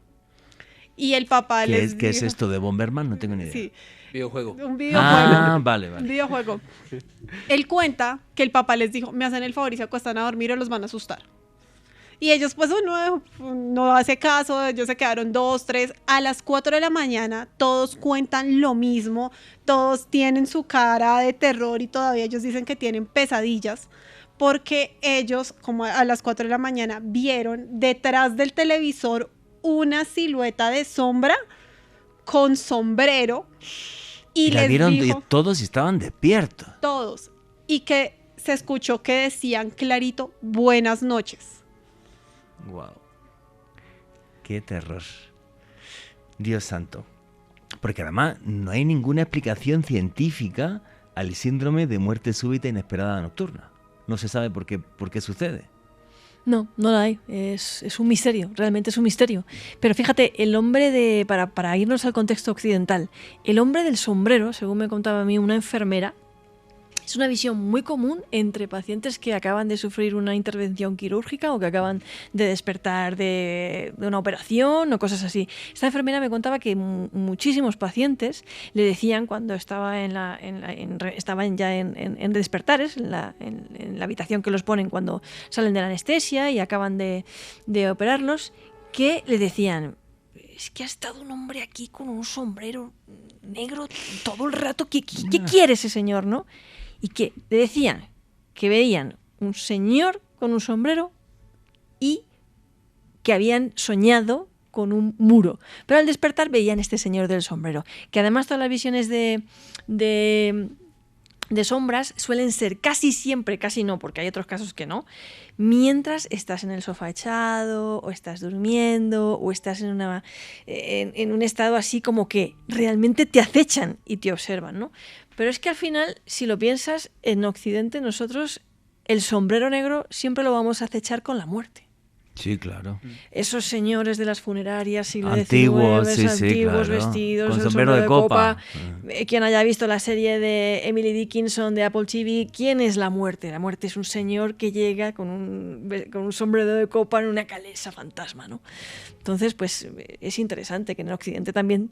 Y el papá ¿Qué es esto de Bomberman? No tengo ni idea. Sí. Videojuego. Un videojuego. Ah, vale. Un videojuego. Él cuenta que el papá les dijo, me hacen el favor y se acuestan a dormir o los van a asustar. Y ellos pues no hace caso, ellos se quedaron 2, 3, a las 4 de la mañana todos cuentan lo mismo, todos tienen su cara de terror y todavía ellos dicen que tienen pesadillas porque ellos como a las 4 de la mañana vieron detrás del televisor una silueta de sombra con sombrero y la les vieron dijo, todos y estaban despiertos. todos, y que se escuchó que decían clarito, buenas noches. Wow. Qué terror. Dios santo. Porque además no hay ninguna explicación científica al síndrome de muerte súbita inesperada nocturna. No se sabe por qué sucede. No, no la hay. Es un misterio, realmente es un misterio. Pero fíjate, el hombre para irnos al contexto occidental, el hombre del sombrero, según me contaba a mí una enfermera, es una visión muy común entre pacientes que acaban de sufrir una intervención quirúrgica o que acaban de despertar de una operación o cosas así. Esta enfermera me contaba que muchísimos pacientes le decían cuando estaban ya en despertares, en la habitación que los ponen cuando salen de la anestesia y acaban de operarlos, que le decían, es que ha estado un hombre aquí con un sombrero negro todo el rato, ¿qué quiere ese señor, no? Y que le decían que veían un señor con un sombrero y que habían soñado con un muro. Pero al despertar veían este señor del sombrero. Que además todas las visiones de sombras suelen ser casi siempre, casi no, porque hay otros casos que no, mientras estás en el sofá echado, o estás durmiendo, o estás en un estado así como que realmente te acechan y te observan, ¿no? Pero es que al final, si lo piensas, en Occidente nosotros el sombrero negro siempre lo vamos a acechar con la muerte. Sí, claro. Esos señores de las funerarias siglo antiguos, XIX, sí, antiguos, claro. vestidos, con el sombrero de copa. Quien haya visto la serie de Emily Dickinson de Apple TV, ¿quién es la muerte? La muerte es un señor que llega con un sombrero de copa en una calesa fantasma, ¿no? Entonces, pues es interesante que en el Occidente también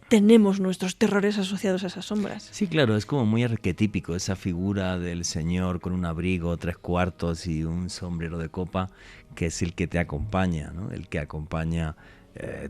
tenemos nuestros terrores asociados a esas sombras. Sí, claro, es como muy arquetípico esa figura del señor con un abrigo 3/4 y un sombrero de copa, que es el que te acompaña, ¿no? El que acompaña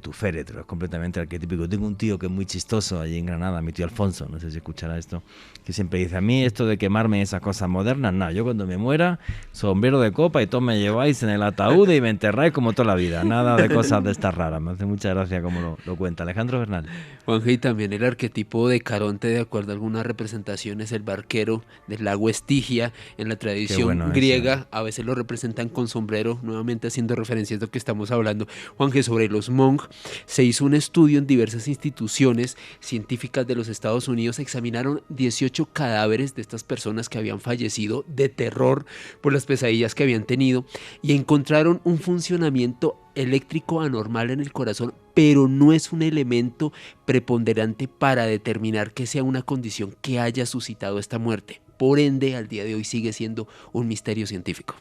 tu féretro, es completamente arquetípico. Tengo un tío que es muy chistoso allí en Granada, mi tío Alfonso, no sé si escuchará esto, que siempre dice: a mí esto de quemarme esas cosas modernas, nada, yo cuando me muera, sombrero de copa y todos me lleváis en el ataúd y me enterráis como toda la vida, nada de cosas de estas raras. Me hace mucha gracia como lo cuenta Alejandro Bernal. Juanje, y también el arquetipo de Caronte, de acuerdo a algunas representaciones, el barquero del lago Estigia, en la tradición bueno griega, eso. a veces lo representan con sombrero, nuevamente haciendo referencia a lo que estamos hablando, Juanje, sobre los Hmong. Se hizo un estudio en diversas instituciones científicas de los Estados Unidos, examinaron 18 cadáveres de estas personas que habían fallecido de terror por las pesadillas que habían tenido, y encontraron un funcionamiento eléctrico anormal en el corazón, pero no es un elemento preponderante para determinar que sea una condición que haya suscitado esta muerte. Por ende, al día de hoy sigue siendo un misterio científico.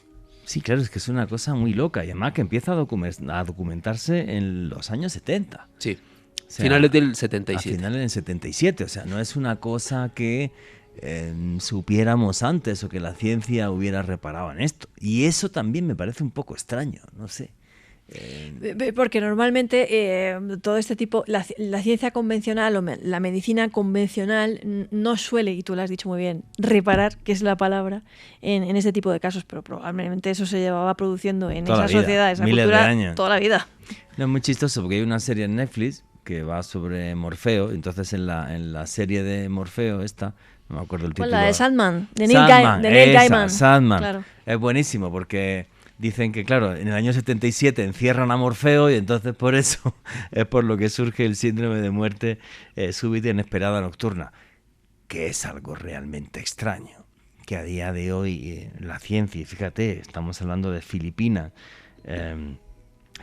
Sí, claro, es que es una cosa muy loca y además que empieza a documentarse en los años 70. Sí, O sea, finales del 77. A finales del 77, o sea, no es una cosa que supiéramos antes o que la ciencia hubiera reparado en esto. Y eso también me parece un poco extraño, no sé. Porque normalmente todo este tipo, la ciencia convencional o la medicina convencional no suele, y tú lo has dicho muy bien, reparar, que es la palabra, en este tipo de casos, pero probablemente eso se llevaba produciendo en Toda esa la vida, sociedad, esa miles de cultura, años. toda la vida. No, es muy chistoso porque hay una serie en Netflix que va sobre Morfeo, entonces en la serie de Morfeo esta, no me acuerdo el título. La de Sandman, de Sandman, Neil esa, Gaiman. Sandman. Claro. Es buenísimo porque dicen que, claro, en el año 77 encierran a Morfeo y entonces por eso es por lo que surge el síndrome de muerte súbita e inesperada nocturna, que es algo realmente extraño, que a día de hoy la ciencia, y fíjate, estamos hablando de Filipinas,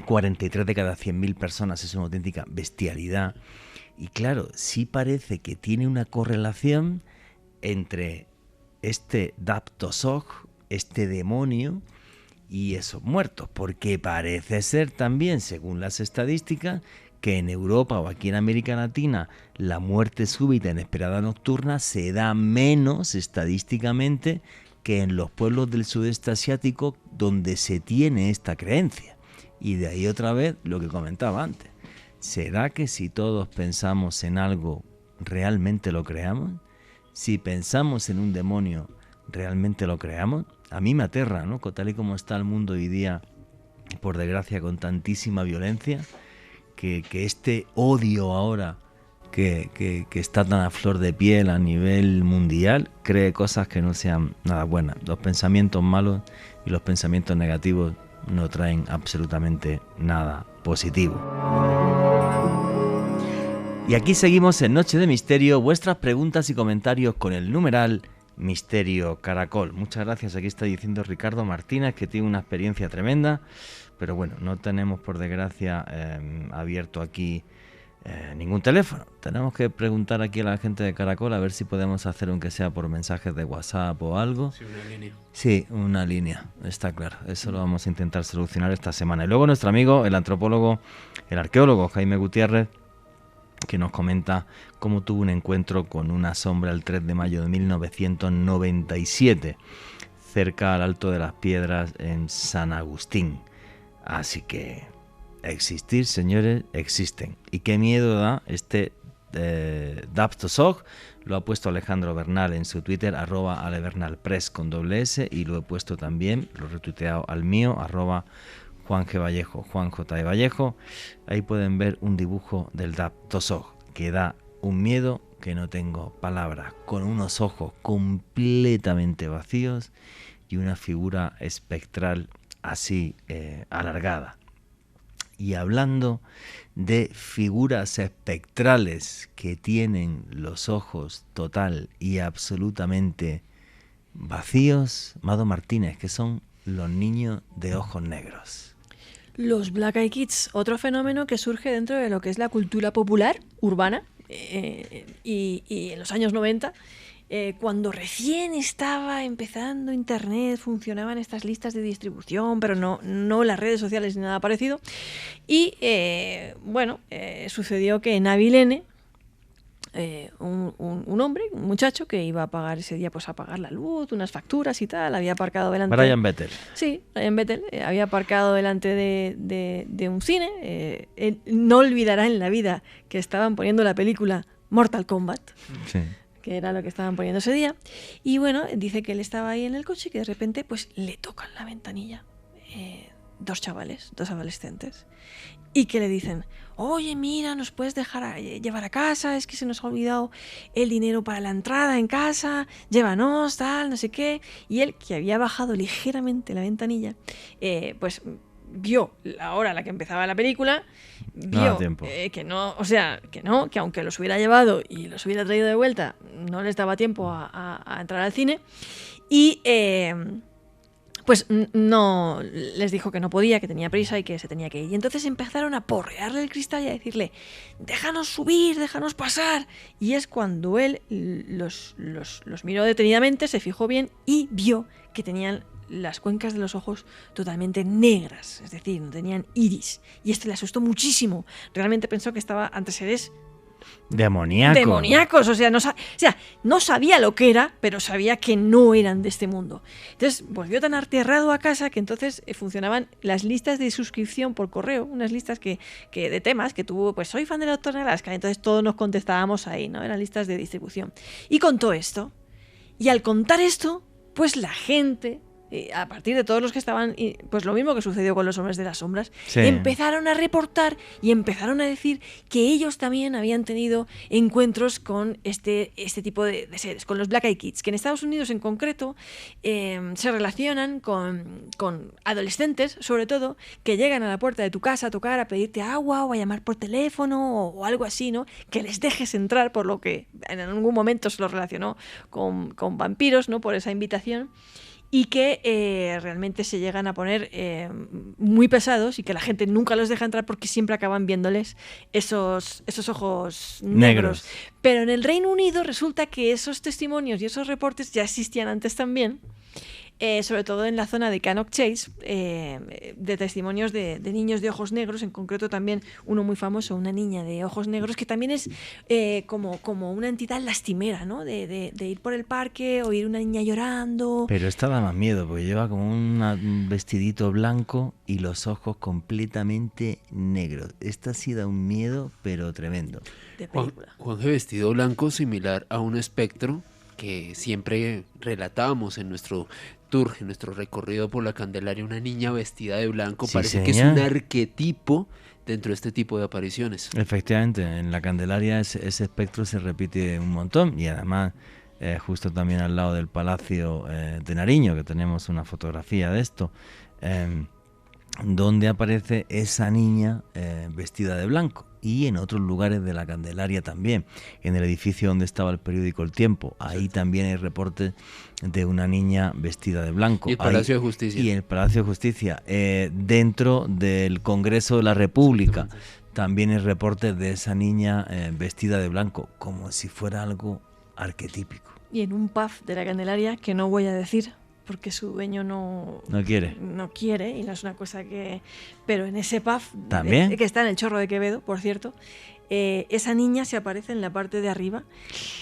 43 de cada 100.000 personas es una auténtica bestialidad, y claro, sí parece que tiene una correlación entre este Daptosog, este demonio, y esos muertos, porque parece ser también, según las estadísticas, que en Europa o aquí en América Latina la muerte súbita inesperada nocturna se da menos estadísticamente que en los pueblos del sudeste asiático donde se tiene esta creencia. Y de ahí otra vez lo que comentaba antes. ¿Será que si todos pensamos en algo, realmente lo creamos? Si pensamos en un demonio, ¿realmente lo creamos? A mí me aterra, ¿no? Tal y como está el mundo hoy día, por desgracia, con tantísima violencia, que este odio ahora que está tan a flor de piel a nivel mundial, cree cosas que no sean nada buenas. Los pensamientos malos y los pensamientos negativos no traen absolutamente nada positivo. Y aquí seguimos en Noche de Misterio, vuestras preguntas y comentarios con el numeral Misterio Caracol. Muchas gracias. Aquí está diciendo Ricardo Martínez que tiene una experiencia tremenda, pero bueno, no tenemos por desgracia abierto aquí ningún teléfono. Tenemos que preguntar aquí a la gente de Caracol a ver si podemos hacer, aunque sea por mensajes de WhatsApp o algo. Sí, una línea. Sí, una línea, está claro. Eso lo vamos a intentar solucionar esta semana. Y luego nuestro amigo, el antropólogo, el arqueólogo Jaime Gutiérrez, que nos comenta cómo tuvo un encuentro con una sombra el 3 de mayo de 1997, cerca al Alto de las Piedras en San Agustín. Así que existir, señores, existen. Y qué miedo da este Daptosog. Lo ha puesto Alejandro Bernal en su Twitter, @alebernalpress con doble S, y lo he puesto también, lo he retuiteado al mío, Juan G. Vallejo, Juan J. E. Vallejo. Ahí pueden ver un dibujo del Daptosog que da un miedo que no tengo palabras, con unos ojos completamente vacíos y una figura espectral así alargada. Y hablando de figuras espectrales que tienen los ojos total y absolutamente vacíos, Mado Martínez, que son los niños de ojos negros. Los Black Eyed Kids, otro fenómeno que surge dentro de lo que es la cultura popular urbana y en los años 90, cuando recién estaba empezando Internet, funcionaban estas listas de distribución, pero no las redes sociales ni nada parecido. Y sucedió que Nabil N., un hombre, un muchacho que iba a pagar ese día, pues a pagar la luz, unas facturas y tal, había aparcado delante... Brian Vettel. Sí, Brian Vettel había aparcado delante de un cine. Él no olvidará en la vida que estaban poniendo la película Mortal Kombat, Sí. que era lo que estaban poniendo ese día. Y bueno, dice que él estaba ahí en el coche y que de repente pues le tocan la ventanilla dos chavales, dos adolescentes, y que le dicen: oye, mira, nos puedes dejar llevar a casa, es que se nos ha olvidado el dinero para la entrada en casa, llévanos, tal, no sé qué. Y él, que había bajado ligeramente la ventanilla, pues vio la hora a la que empezaba la película, vio que no, o sea, que aunque los hubiera llevado y los hubiera traído de vuelta, no les daba tiempo a entrar al cine. Y pues no, les dijo que no podía, que tenía prisa y que se tenía que ir. Y entonces empezaron a porrearle el cristal y a decirle: déjanos subir, déjanos pasar. Y es cuando él los miró detenidamente, se fijó bien y vio que tenían las cuencas de los ojos totalmente negras, es decir, no tenían iris. Y esto le asustó muchísimo. Realmente pensó que estaba ante seres demoníacos, o sea, no sabía lo que era, pero sabía que no eran de este mundo. Entonces volvió tan aterrado a casa que entonces funcionaban las listas de suscripción por correo, unas listas que de temas que tuvo, pues soy fan de Doctor Alaska, entonces todos nos contestábamos ahí, ¿no? Eran listas de distribución. Y contó esto. Y al contar esto, pues la gente, a partir de todos los que estaban, pues lo mismo que sucedió con los Hombres de las Sombras, sí, empezaron a reportar y empezaron a decir que ellos también habían tenido encuentros con este tipo de seres, con los Black Eyed Kids, que en Estados Unidos en concreto se relacionan con adolescentes, sobre todo, que llegan a la puerta de tu casa a tocar, a pedirte agua o a llamar por teléfono o algo así, ¿no? Que les dejes entrar, por lo que en algún momento se lo relacionó con vampiros, ¿no? Por esa invitación. Y que realmente se llegan a poner muy pesados y que la gente nunca los deja entrar porque siempre acaban viéndoles esos ojos negros. Pero en el Reino Unido resulta que esos testimonios y esos reportes ya existían antes también, sobre todo en la zona de Cannock Chase, de testimonios de niños de ojos negros, en concreto también uno muy famoso, una niña de ojos negros, que también es como una entidad lastimera, ¿no? De ir por el parque, oír una niña llorando. Pero esta da más miedo, porque lleva como un vestidito blanco y los ojos completamente negros. Esta sí da un miedo, pero tremendo. Juanje vestido blanco similar a un espectro que siempre relatábamos en nuestro tour, en nuestro recorrido por la Candelaria, una niña vestida de blanco, sí, parece que es un arquetipo dentro de este tipo de apariciones. Efectivamente, en la Candelaria ese espectro se repite un montón y además justo también al lado del Palacio de Nariño, que tenemos una fotografía de esto, donde aparece esa niña vestida de blanco. Y en otros lugares de la Candelaria también, en el edificio donde estaba el periódico El Tiempo, ahí también hay reportes de una niña vestida de blanco. Y el Palacio de Justicia. Y el Palacio de Justicia, dentro del Congreso de la República, también hay reportes de esa niña vestida de blanco, como si fuera algo arquetípico. Y en un pub de la Candelaria, que no voy a decir, porque su dueño no quiere y no es una cosa que... Pero en ese pub, ¿también? Que está en el Chorro de Quevedo, por cierto, esa niña se aparece en la parte de arriba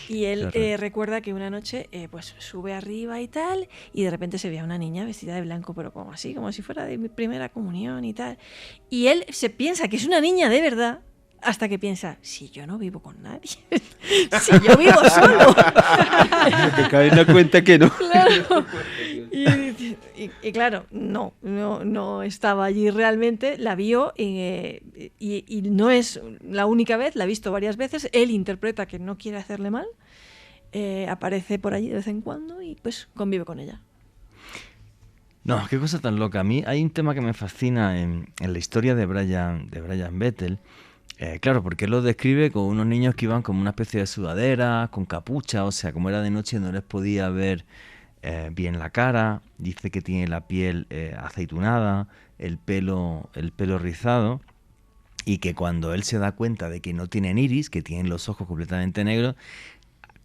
y él recuerda que una noche pues sube arriba y tal, y de repente se ve a una niña vestida de blanco, pero como así, como si fuera de mi primera comunión y tal. Y él se piensa que es una niña de verdad, hasta que piensa: si yo no vivo con nadie, si yo vivo solo. Que cae en la cuenta que no. Claro. Y claro, no estaba allí realmente, la vio y no es la única vez, la ha visto varias veces. Él interpreta que no quiere hacerle mal, aparece por allí de vez en cuando y pues convive con ella. No, qué cosa tan loca. A mí hay un tema que me fascina en la historia de Brian Vettel. Claro, porque él lo describe con unos niños que iban como una especie de sudadera, con capucha, o sea, como era de noche no les podía ver bien la cara. Dice que tiene la piel aceitunada, el pelo rizado, y que cuando él se da cuenta de que no tienen iris, que tienen los ojos completamente negros,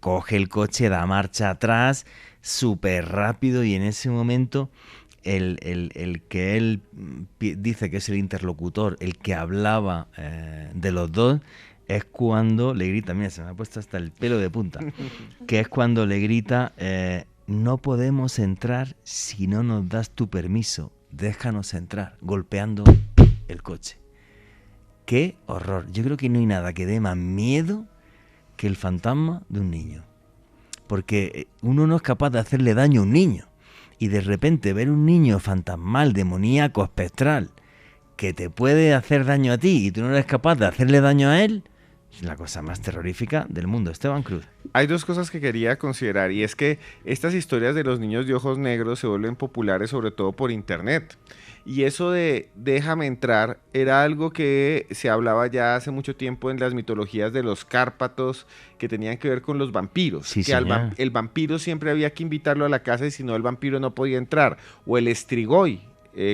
coge el coche, da marcha atrás súper rápido, y en ese momento el que él dice que es el interlocutor, el que hablaba de los dos, es cuando le grita, mira, se me ha puesto hasta el pelo de punta, que es cuando le grita, no podemos entrar si no nos das tu permiso, déjanos entrar, golpeando el coche. ¡Qué horror! Yo creo que no hay nada que dé más miedo que el fantasma de un niño. Porque uno no es capaz de hacerle daño a un niño. Y de repente ver un niño fantasmal, demoníaco, espectral, que te puede hacer daño a ti y tú no eres capaz de hacerle daño a él, es la cosa más terrorífica del mundo. Esteban Cruz. Hay dos cosas que quería considerar, y es que estas historias de los niños de ojos negros se vuelven populares sobre todo por internet. Y eso de déjame entrar era algo que se hablaba ya hace mucho tiempo en las mitologías de los Cárpatos, que tenían que ver con los vampiros. Sí, que el vampiro siempre había que invitarlo a la casa y si no el vampiro no podía entrar. O el Strigoi,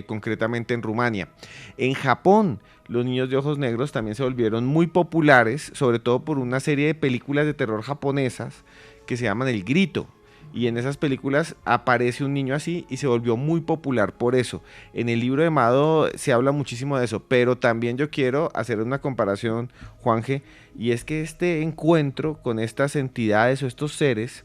concretamente en Rumania. En Japón, los niños de ojos negros también se volvieron muy populares, sobre todo por una serie de películas de terror japonesas que se llaman El Grito. Y en esas películas aparece un niño así y se volvió muy popular por eso. En el libro de Mado se habla muchísimo de eso, pero también yo quiero hacer una comparación, Juanje, y es que este encuentro con estas entidades o estos seres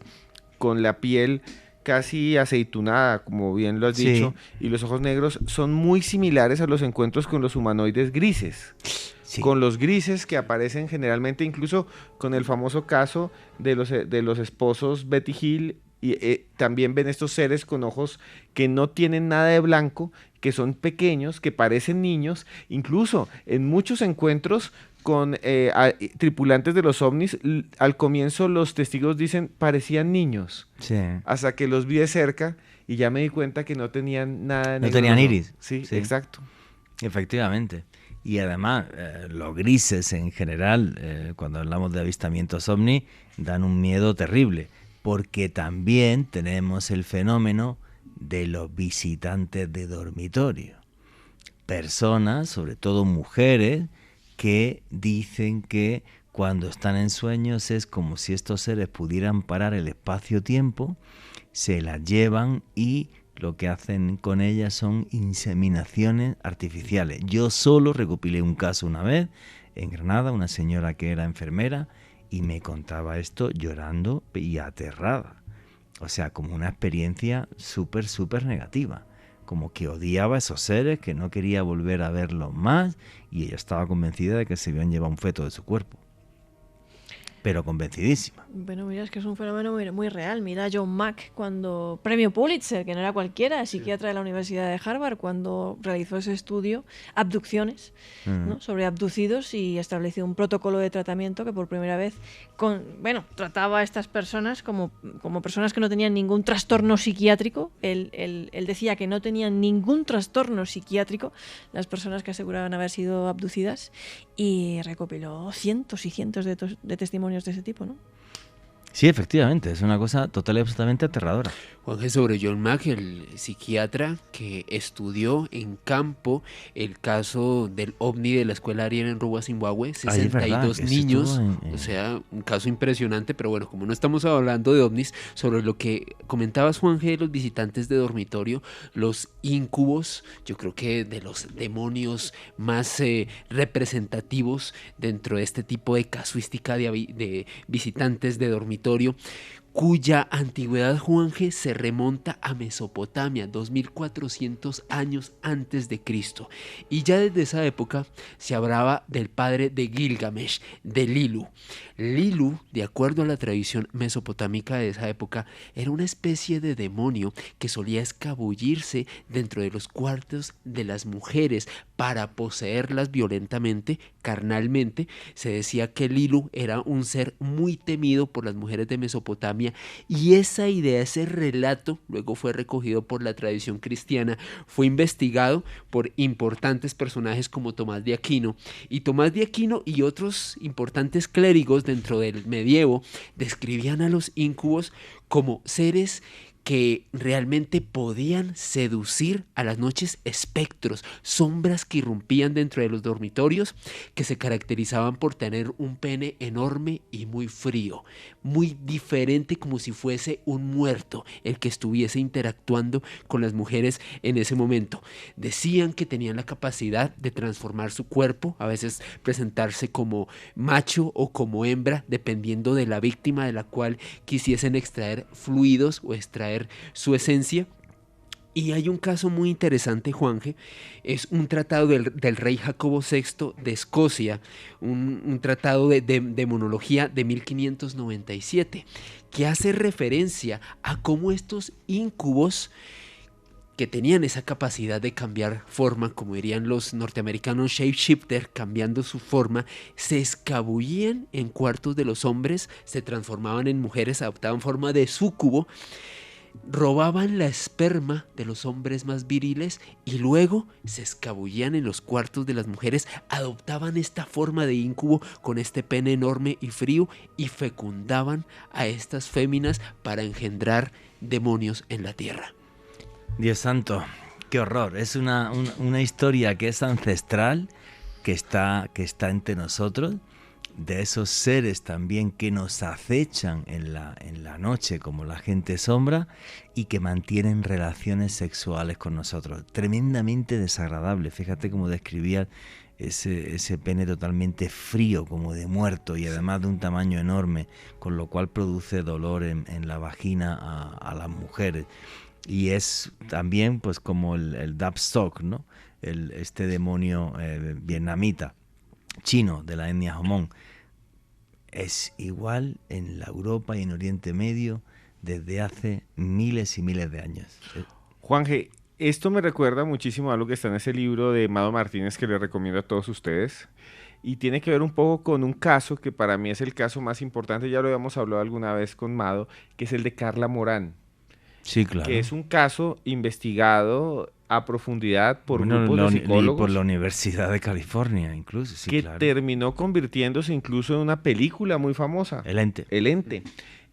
con la piel casi aceitunada, como bien lo has dicho, y los ojos negros son muy similares a los encuentros con los humanoides grises. Sí. Con los grises que aparecen generalmente, incluso con el famoso caso de los esposos Betty Hill, y también ven estos seres con ojos que no tienen nada de blanco, que son pequeños, que parecen niños, incluso en muchos encuentros con tripulantes de los ovnis, al comienzo los testigos dicen parecían niños, sí. Hasta que los vi de cerca y ya me di cuenta que no tenían nada de negro. No tenían iris. Sí, sí, exacto. Efectivamente. Y además, los grises en general, cuando hablamos de avistamientos ovni, dan un miedo terrible, porque también tenemos el fenómeno de los visitantes de dormitorio. Personas, sobre todo mujeres, que dicen que cuando están en sueños es como si estos seres pudieran parar el espacio-tiempo, se las llevan y lo que hacen con ellas son inseminaciones artificiales. Yo solo recopilé un caso una vez en Granada, una señora que era enfermera y me contaba esto llorando y aterrada. O sea, como una experiencia súper, súper negativa. Como que odiaba a esos seres, que no quería volver a verlos más y ella estaba convencida de que se habían llevado un feto de su cuerpo. Pero convencidísima. Bueno, mira, es que es un fenómeno muy, muy real. Mira a John Mack, cuando premio Pulitzer, que no era cualquiera, psiquiatra de la Universidad de Harvard, cuando realizó ese estudio, abducciones, ¿no? Sobre abducidos, y estableció un protocolo de tratamiento que por primera vez trataba a estas personas como personas que no tenían ningún trastorno psiquiátrico. Él decía que no tenían ningún trastorno psiquiátrico las personas que aseguraban haber sido abducidas, y recopiló cientos y cientos de testimonios de ese tipo, ¿no? Sí, efectivamente, es una cosa total y absolutamente aterradora. Juanje, sobre John Mack, el psiquiatra que estudió en campo el caso del ovni de la escuela Ariel en Ruwa, Zimbabue, 62 niños, o sea, un caso impresionante, pero bueno, como no estamos hablando de ovnis, sobre lo que comentabas, Juanje, de los visitantes de dormitorio, los íncubos, yo creo que de los demonios más representativos dentro de este tipo de casuística de visitantes de dormitorio, cuya antigüedad, Juanje, se remonta a Mesopotamia, 2400 años antes de Cristo. Y ya desde esa época se hablaba del padre de Gilgamesh, de Lilu. Lilu, de acuerdo a la tradición mesopotámica de esa época, era una especie de demonio que solía escabullirse dentro de los cuartos de las mujeres para poseerlas violentamente, carnalmente. Se decía que Lilu era un ser muy temido por las mujeres de Mesopotamia, y esa idea, ese relato, luego fue recogido por la tradición cristiana, fue investigado por importantes personajes como Tomás de Aquino, y otros importantes clérigos dentro del medievo describían a los íncubos como seres que realmente podían seducir a las noches espectros, sombras que irrumpían dentro de los dormitorios, que se caracterizaban por tener un pene enorme y muy frío, muy diferente, como si fuese un muerto el que estuviese interactuando con las mujeres en ese momento. Decían que tenían la capacidad de transformar su cuerpo, a veces presentarse como macho o como hembra, dependiendo de la víctima de la cual quisiesen extraer fluidos o extraer su esencia. Y hay un caso muy interesante, Juanje, es un tratado del rey Jacobo VI de Escocia, un tratado de demonología de 1597, que hace referencia a cómo estos íncubos, que tenían esa capacidad de cambiar forma, como dirían los norteamericanos shapeshifter, cambiando su forma, se escabullían en cuartos de los hombres, se transformaban en mujeres, adoptaban forma de súcubo, robaban la esperma de los hombres más viriles y luego se escabullían en los cuartos de las mujeres, adoptaban esta forma de íncubo con este pene enorme y frío y fecundaban a estas féminas para engendrar demonios en la tierra. Dios santo, qué horror. Es una historia que es ancestral, que está entre nosotros, de esos seres también que nos acechan en la noche como la gente sombra y que mantienen relaciones sexuales con nosotros. Tremendamente desagradable. Fíjate cómo describía ese pene totalmente frío, como de muerto, y además de un tamaño enorme, con lo cual produce dolor en la vagina a las mujeres. Y es también pues como el Dap Sok, ¿no? Este demonio vietnamita, chino, de la etnia Hmong. Es igual en la Europa y en Oriente Medio desde hace miles y miles de años. Juanje, esto me recuerda muchísimo a algo que está en ese libro de Mado Martínez que les recomiendo a todos ustedes. Y tiene que ver un poco con un caso que para mí es el caso más importante, ya lo habíamos hablado alguna vez con Mado, que es el de Carla Morán. Sí, claro. Que es un caso investigado a profundidad por grupos de psicólogos. Por la Universidad de California, incluso. Sí, que claro. terminó convirtiéndose incluso en una película muy famosa. El Ente. El Ente.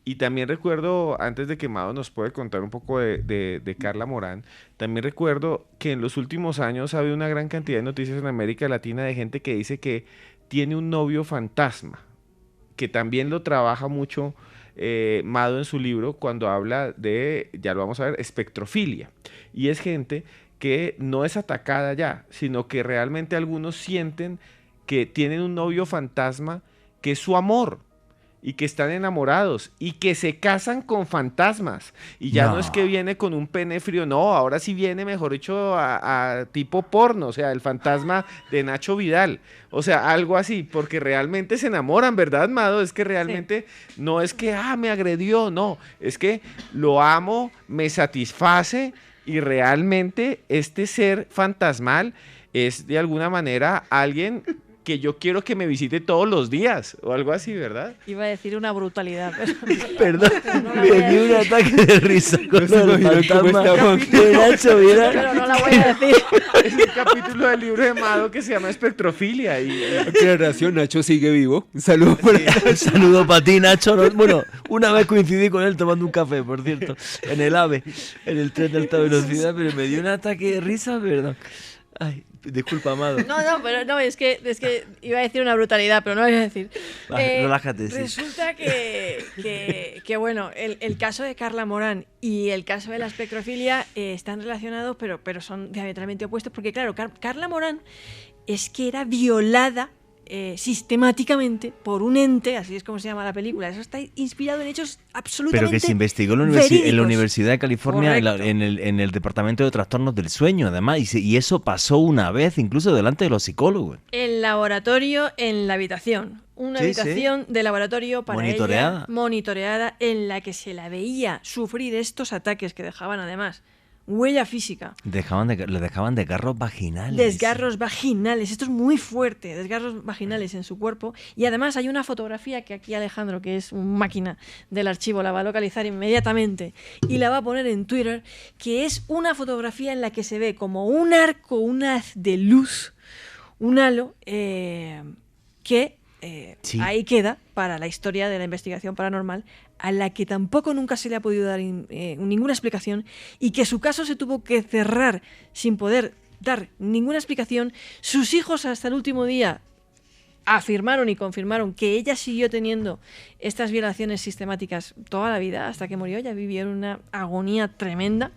Y también recuerdo, antes de que Mado nos puede contar un poco de Carla Morán, también recuerdo que en los últimos años ha habido una gran cantidad de noticias en América Latina de gente que dice que tiene un novio fantasma, que también lo trabaja mucho Mado en su libro cuando habla de, ya lo vamos a ver, espectrofilia. Y es gente que no es atacada ya, sino que realmente algunos sienten que tienen un novio fantasma que es su amor y que están enamorados y que se casan con fantasmas. Y ya no es que viene con un pene frío, no, ahora sí viene, mejor dicho, a tipo porno, o sea, el fantasma de Nacho Vidal. O sea, algo así, porque realmente se enamoran, ¿verdad, Mado? Es que realmente no es que, me agredió, no, es que lo amo, me satisface y realmente este ser fantasmal es de alguna manera alguien que yo quiero que me visite todos los días o algo así, ¿verdad? Iba a decir una brutalidad, pero... Perdón, no la me voy a dio un decir. ataque de risa con el fantasma de Nacho Pero Vidal. no la voy a decir. Es un capítulo del libro de Mado que se llama Espectrofilia y Aclaración, Nacho sigue vivo. Un saludo por ahí. Un saludo para ti, Nacho. Bueno, una vez coincidí con él tomando un café, por cierto, en el AVE, en el tren de alta velocidad, pero me dio un ataque de risa, perdón. Ay, disculpa, Amado. Pero no, es que iba a decir una brutalidad, pero no lo voy a decir. Relájate, sí. Resulta que bueno, el caso de Carla Morán y el caso de la espectrofilia están relacionados, pero son diametralmente opuestos, porque claro, Carla Morán es que era violada sistemáticamente por un ente, así es como se llama la película. Eso está inspirado en hechos absolutamente Pero que se investigó en la Universidad de California, en el Departamento de Trastornos del Sueño, además, y eso pasó una vez, incluso delante de los psicólogos. El laboratorio en la habitación. Una habitación de laboratorio para ella, monitoreada, en la que se la veía sufrir estos ataques que dejaban además huella física. Le dejaban desgarros vaginales. Desgarros vaginales, esto es muy fuerte, desgarros vaginales en su cuerpo. Y además hay una fotografía que aquí Alejandro, que es un máquina del archivo, la va a localizar inmediatamente y la va a poner en Twitter, que es una fotografía en la que se ve como un arco, un haz de luz, un halo, que Sí. ahí queda para la historia de la investigación paranormal, a la que tampoco nunca se le ha podido dar ninguna explicación, y que su caso se tuvo que cerrar sin poder dar ninguna explicación. Sus hijos hasta el último día afirmaron y confirmaron que ella siguió teniendo estas violaciones sistemáticas toda la vida hasta que murió. Ella vivió en una agonía tremenda.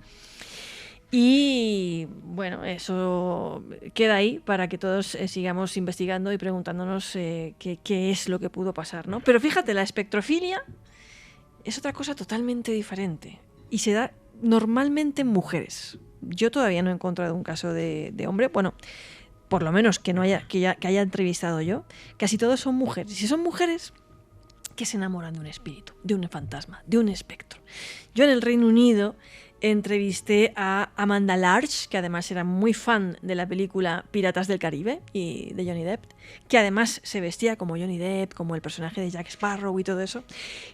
Y bueno, eso queda ahí para que todos sigamos investigando y preguntándonos qué es lo que pudo pasar, ¿no? Pero fíjate, la espectrofilia es otra cosa totalmente diferente y se da normalmente en mujeres. Yo todavía no he encontrado un caso de hombre, bueno, por lo menos que haya entrevistado yo. Casi todos son mujeres. Y son mujeres que se enamoran de un espíritu, de un fantasma, de un espectro. Yo en el Reino Unido entrevisté a Amanda Large, que además era muy fan de la película Piratas del Caribe y de Johnny Depp, que además se vestía como Johnny Depp, como el personaje de Jack Sparrow y todo eso,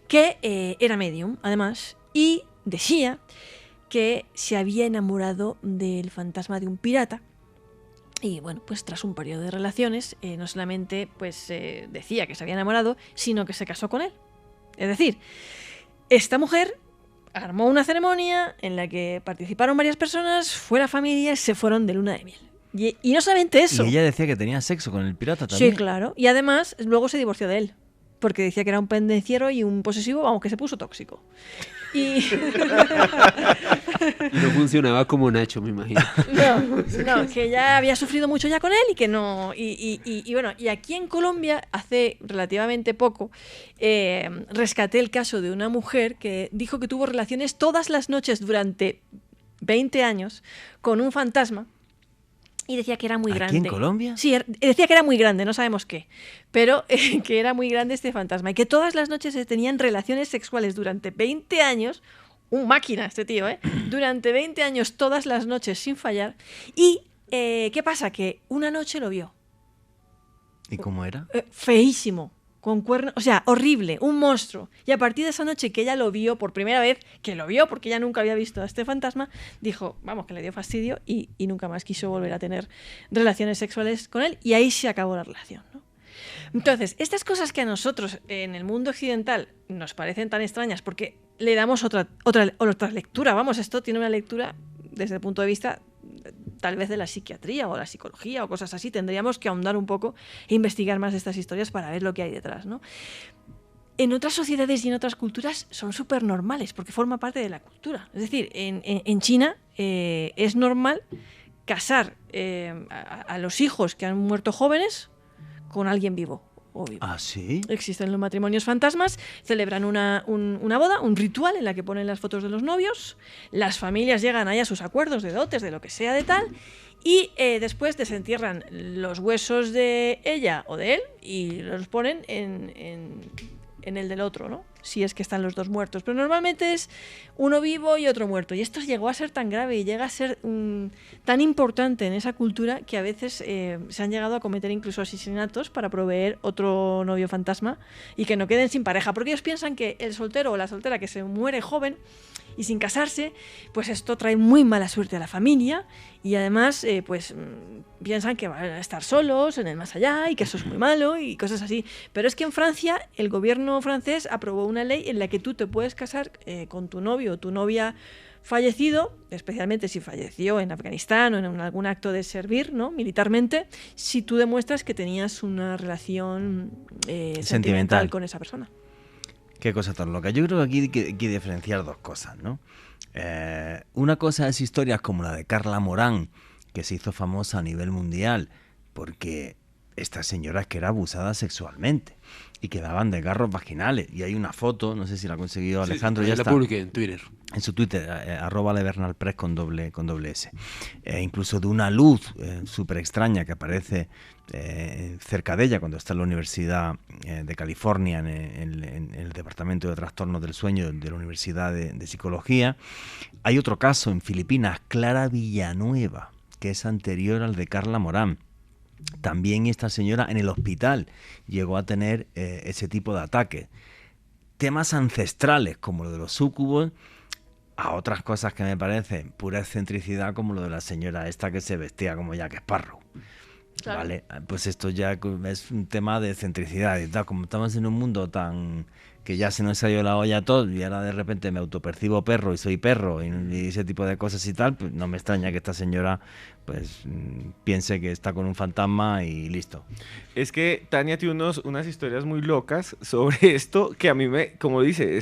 que era medium, además, y decía que se había enamorado del fantasma de un pirata. Y bueno, pues tras un periodo de relaciones, no solamente pues decía que se había enamorado, sino que se casó con él. Es decir, esta mujer armó una ceremonia en la que participaron varias personas, fue la familia, se fueron de luna de miel. Y no solamente eso. Y ella decía que tenía sexo con el pirata también. Sí, claro. Y además, luego se divorció de él. Porque decía que era un pendenciero y un posesivo, aunque se puso tóxico. Y no funcionaba como Nacho, me imagino. No, que ya había sufrido mucho ya con él y que no. Y bueno, y aquí en Colombia, hace relativamente poco, rescaté el caso de una mujer que dijo que tuvo relaciones todas las noches durante 20 años con un fantasma. Y decía que era muy grande. ¿Aquí en Colombia? Sí, decía que era muy grande, no sabemos qué. Pero que era muy grande este fantasma. Y que todas las noches se tenían relaciones sexuales durante 20 años. Un máquina este tío, ¿eh? Durante 20 años, todas las noches, sin fallar. Y, ¿qué pasa? Que una noche lo vio. ¿Y cómo era? Feísimo. Con cuernos, o sea, horrible, un monstruo. Y a partir de esa noche que ella lo vio por primera vez, que lo vio porque ella nunca había visto a este fantasma, dijo, vamos, que le dio fastidio y nunca más quiso volver a tener relaciones sexuales con él, y ahí se acabó la relación, ¿no? Entonces, estas cosas que a nosotros en el mundo occidental nos parecen tan extrañas porque le damos otra lectura, vamos, esto tiene una lectura desde el punto de vista tal vez de la psiquiatría o la psicología o cosas así. Tendríamos que ahondar un poco e investigar más de estas historias para ver lo que hay detrás, ¿no? En otras sociedades y en otras culturas son súper normales porque forma parte de la cultura. Es decir, en China es normal casar a los hijos que han muerto jóvenes con alguien vivo. Obvio. ¿Ah, sí? Existen los matrimonios fantasmas, celebran una boda, un ritual en la que ponen las fotos de los novios, las familias llegan ahí a sus acuerdos de dotes, de lo que sea de tal, y después desentierran los huesos de ella o de él y los ponen en el del otro, ¿no? Si es que están los dos muertos. Pero normalmente es uno vivo y otro muerto. Y esto llegó a ser tan grave y llega a ser tan importante en esa cultura que a veces se han llegado a cometer incluso asesinatos para proveer otro novio fantasma y que no queden sin pareja. Porque ellos piensan que el soltero o la soltera que se muere joven y sin casarse, pues esto trae muy mala suerte a la familia y además piensan que van a estar solos en el más allá y que eso es muy malo y cosas así. Pero es que en Francia el gobierno francés aprobó una ley en la que tú te puedes casar con tu novio o tu novia fallecido, especialmente si falleció en Afganistán o en algún acto de servir, ¿no? Militarmente, si tú demuestras que tenías una relación sentimental con esa persona. Qué cosa tan loca. Yo creo que aquí hay que diferenciar dos cosas, ¿no? Una cosa es historias como la de Carla Morán, que se hizo famosa a nivel mundial, porque esta señora es que era abusada sexualmente y quedaban desgarros vaginales. Y hay una foto, no sé si la ha conseguido Alejandro, sí, ya la está. publiqué en Twitter. En su Twitter, @levernalpress con doble S. Incluso de una luz súper extraña que aparece cerca de ella cuando está en la Universidad de California, en el Departamento de Trastornos del Sueño de la Universidad de Psicología. Hay otro caso en Filipinas, Clara Villanueva, que es anterior al de Carla Morán. También esta señora en el hospital llegó a tener ese tipo de ataques. Temas ancestrales como lo de los súcubos, a otras cosas que me parecen pura excentricidad como lo de la señora esta que se vestía como Jack Sparrow. Claro. Vale, pues esto ya es un tema de centricidad y tal. Como estamos en un mundo tan que ya se nos ha ido la olla todo y ahora de repente me autopercibo perro y soy perro y ese tipo de cosas y tal, pues no me extraña que esta señora pues piense que está con un fantasma y listo. Es que Tania tiene unas historias muy locas sobre esto que a mí como dice,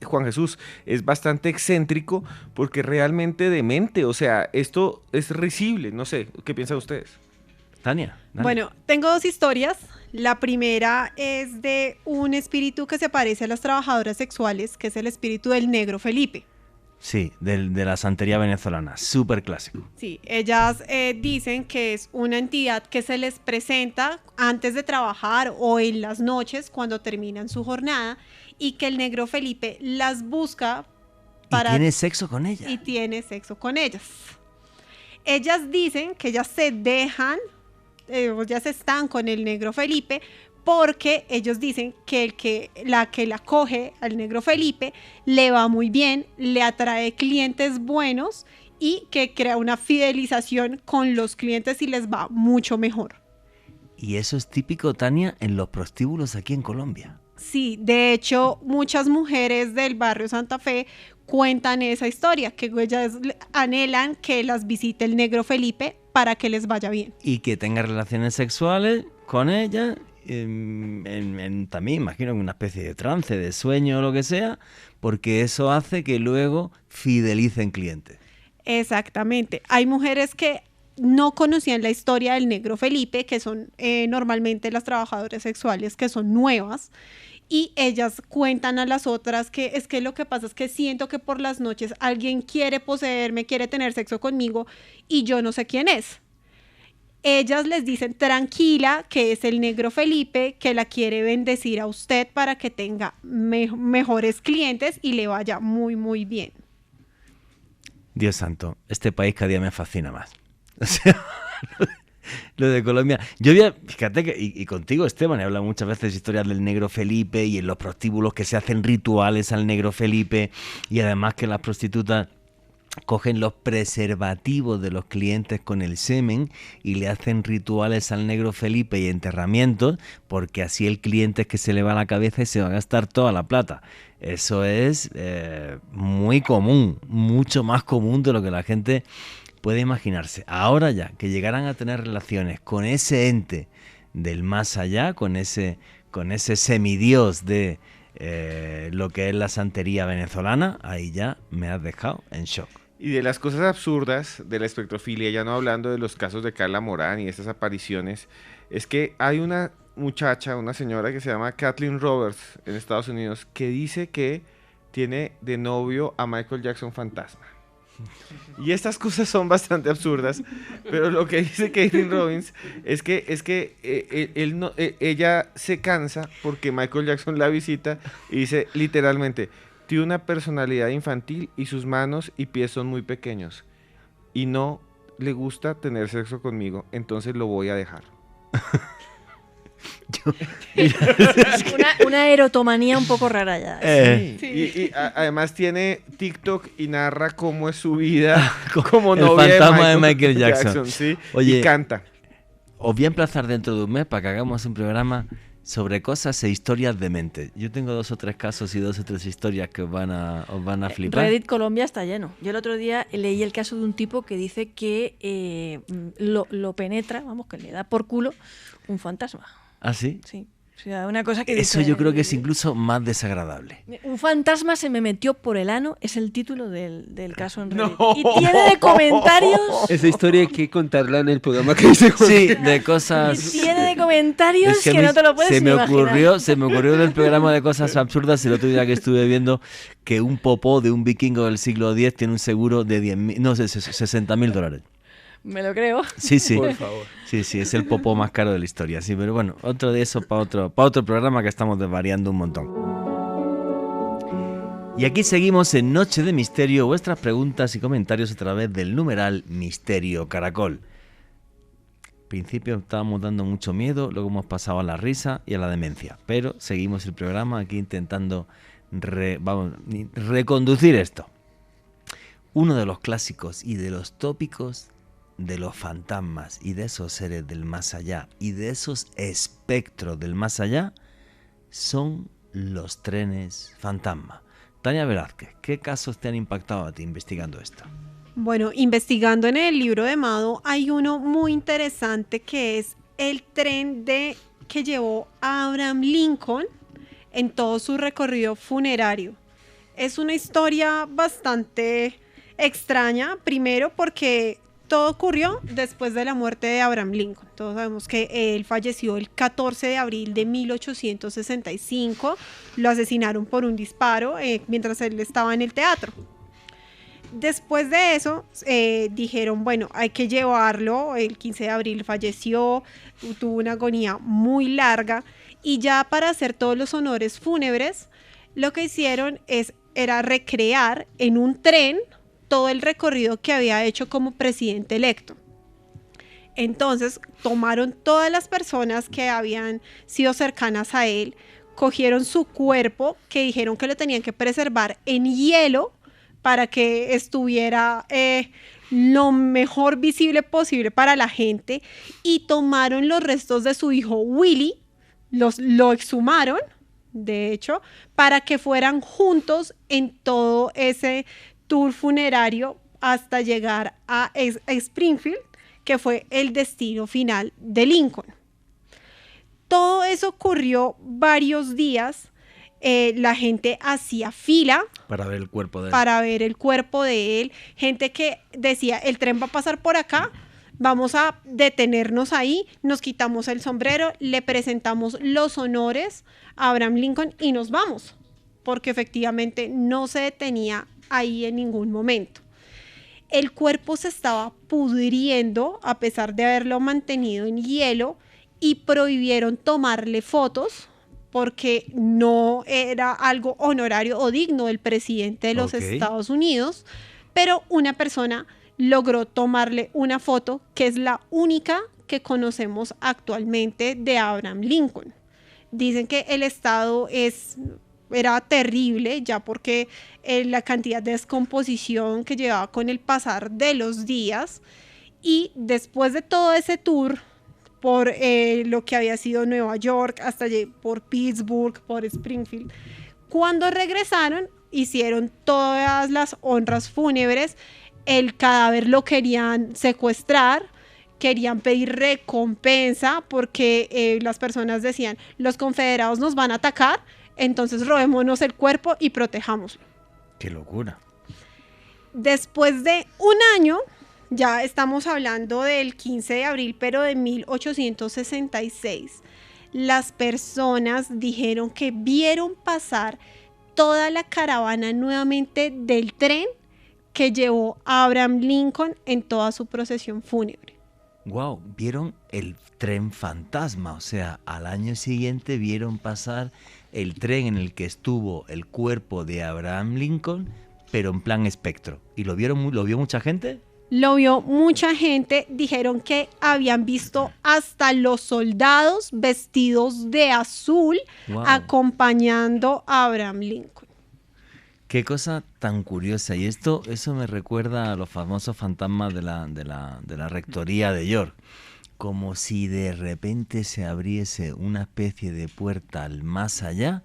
Juan Jesús, es bastante excéntrico porque realmente demente, o sea, esto es risible, no sé, ¿qué piensan ustedes? Tania, dale. Bueno, tengo 2 historias. La primera es de un espíritu que se parece a las trabajadoras sexuales, que es el espíritu del Negro Felipe. Sí, de la santería venezolana, súper clásico. Sí, ellas dicen que es una entidad que se les presenta antes de trabajar o en las noches cuando terminan su jornada y que el Negro Felipe las busca Y tiene sexo con ella. y tiene sexo con ellas. Ellas dicen que ellas se dejan, ellas están con el Negro Felipe porque ellos dicen que la coge al Negro Felipe le va muy bien, le atrae clientes buenos y que crea una fidelización con los clientes y les va mucho mejor. Y eso es típico, Tania, en los prostíbulos aquí en Colombia. Sí, de hecho, muchas mujeres del barrio Santa Fe cuentan esa historia, que ellas anhelan que las visite el Negro Felipe para que les vaya bien. Y que tenga relaciones sexuales con ella, también imagino en una especie de trance, de sueño o lo que sea, porque eso hace que luego fidelicen clientes. Exactamente. Hay mujeres que no conocían la historia del Negro Felipe, que son normalmente las trabajadoras sexuales que son nuevas, y ellas cuentan a las otras que es que lo que pasa es que siento que por las noches alguien quiere poseerme, quiere tener sexo conmigo y yo no sé quién es. Ellas les dicen tranquila que es el Negro Felipe que la quiere bendecir a usted para que tenga mejores clientes y le vaya muy muy bien. Dios santo, este país cada día me fascina más. O sea, lo de Colombia. Fíjate que, y contigo, Esteban, he hablado muchas veces de historias del Negro Felipe y en los prostíbulos que se hacen rituales al Negro Felipe y además que las prostitutas cogen los preservativos de los clientes con el semen y le hacen rituales al Negro Felipe y enterramientos porque así el cliente es que se le va la cabeza y se va a gastar toda la plata. Eso es muy común, mucho más común de lo que la gente puede imaginarse. Ahora ya, que llegaran a tener relaciones con ese ente del más allá, con ese semidios de lo que es la santería venezolana, ahí ya me has dejado en shock. Y de las cosas absurdas de la espectrofilia, ya no hablando de los casos de Carla Morán y estas apariciones, es que hay una muchacha, una señora que se llama Kathleen Roberts en Estados Unidos, que dice que tiene de novio a Michael Jackson fantasma. Y estas cosas son bastante absurdas, pero lo que dice Kathleen Robbins es que ella se cansa porque Michael Jackson la visita y dice literalmente, tiene una personalidad infantil y sus manos y pies son muy pequeños y no le gusta tener sexo conmigo, entonces lo voy a dejar. Una erotomanía un poco rara ya. Sí. Y además tiene TikTok y narra cómo es su vida como novia el fantasma de Michael Jackson. Sí, Oye, y canta. Os voy a emplazar dentro de un mes para que hagamos un programa sobre cosas e historias de mente. Yo tengo 2 o 3 casos y 2 o 3 historias que os van a flipar. Reddit Colombia está lleno. Yo el otro día leí el caso de un tipo que dice que lo penetra, vamos, que le da por culo un fantasma. ¿Ah, sí? Sí. O sea, una cosa que Eso dice, yo creo que es incluso más desagradable. un fantasma se me metió por el ano, es el título del caso en Reddit. No. Y tiene de comentarios... Esa historia hay que contarla en el programa que dice Juan. Sí, de cosas... Y tiene de comentarios Es que que a mí no te lo puedes se me imaginar. ocurrió del programa de cosas absurdas el otro día que estuve viendo que un popó de un vikingo del siglo X tiene un seguro de $60,000. Me lo creo. Sí, sí. Por favor. Sí, es el popó más caro de la historia. Sí, pero bueno, otro de eso para otro programa que estamos desvariando un montón. Y aquí seguimos en Noche de Misterio, vuestras preguntas y comentarios a través del numeral Misterio Caracol. Al principio estábamos dando mucho miedo, luego hemos pasado a la risa y a la demencia, pero seguimos el programa aquí intentando reconducir esto. Uno de los clásicos y de los tópicos de los fantasmas y de esos seres del más allá y de esos espectros del más allá son los trenes fantasma. Tania Velázquez, ¿qué casos te han impactado a ti investigando esto? Bueno, investigando en el libro de Mado hay uno muy interesante que es el tren que llevó a Abraham Lincoln en todo su recorrido funerario. Es una historia bastante extraña, primero porque todo ocurrió después de la muerte de Abraham Lincoln. Todos sabemos que él falleció el 14 de abril de 1865. Lo asesinaron por un disparo mientras él estaba en el teatro. Después de eso, dijeron, bueno, hay que llevarlo. El 15 de abril falleció, tuvo una agonía muy larga. Y ya para hacer todos los honores fúnebres, lo que hicieron era recrear en un tren todo el recorrido que había hecho como presidente electo. Entonces tomaron todas las personas que habían sido cercanas a él, cogieron su cuerpo, que dijeron que lo tenían que preservar en hielo para que estuviera lo mejor visible posible para la gente, y tomaron los restos de su hijo Willy, lo exhumaron, de hecho, para que fueran juntos en todo ese tour funerario hasta llegar a Springfield, que fue el destino final de Lincoln. Todo eso ocurrió varios días. La gente hacía fila para ver el cuerpo de él. Gente que decía, el tren va a pasar por acá, vamos a detenernos ahí, nos quitamos el sombrero, le presentamos los honores a Abraham Lincoln y nos vamos, porque efectivamente no se detenía ahí en ningún momento. El cuerpo se estaba pudriendo a pesar de haberlo mantenido en hielo, y prohibieron tomarle fotos porque no era algo honorario o digno del presidente de los Estados Unidos, pero una persona logró tomarle una foto, que es la única que conocemos actualmente de Abraham Lincoln. Dicen que el estado era terrible, ya porque la cantidad de descomposición que llevaba con el pasar de los días, y después de todo ese tour por lo que había sido Nueva York, hasta por Pittsburgh, por Springfield, cuando regresaron, hicieron todas las honras fúnebres. El cadáver lo querían secuestrar, querían pedir recompensa, porque las personas decían, los confederados nos van a atacar, entonces robémonos el cuerpo y protejámoslo. ¡Qué locura! Después de un año, ya estamos hablando del 15 de abril, pero de 1866, las personas dijeron que vieron pasar toda la caravana nuevamente del tren que llevó a Abraham Lincoln en toda su procesión fúnebre. ¡Wow! Vieron el tren fantasma, o sea, al año siguiente vieron pasar el tren en el que estuvo el cuerpo de Abraham Lincoln, pero en plan espectro. ¿Y lo vio mucha gente? Lo vio mucha gente. Dijeron que habían visto hasta los soldados vestidos de azul, wow, acompañando a Abraham Lincoln. Qué cosa tan curiosa. Y eso me recuerda a los famosos fantasmas de la rectoría de York. Como si de repente se abriese una especie de puerta al más allá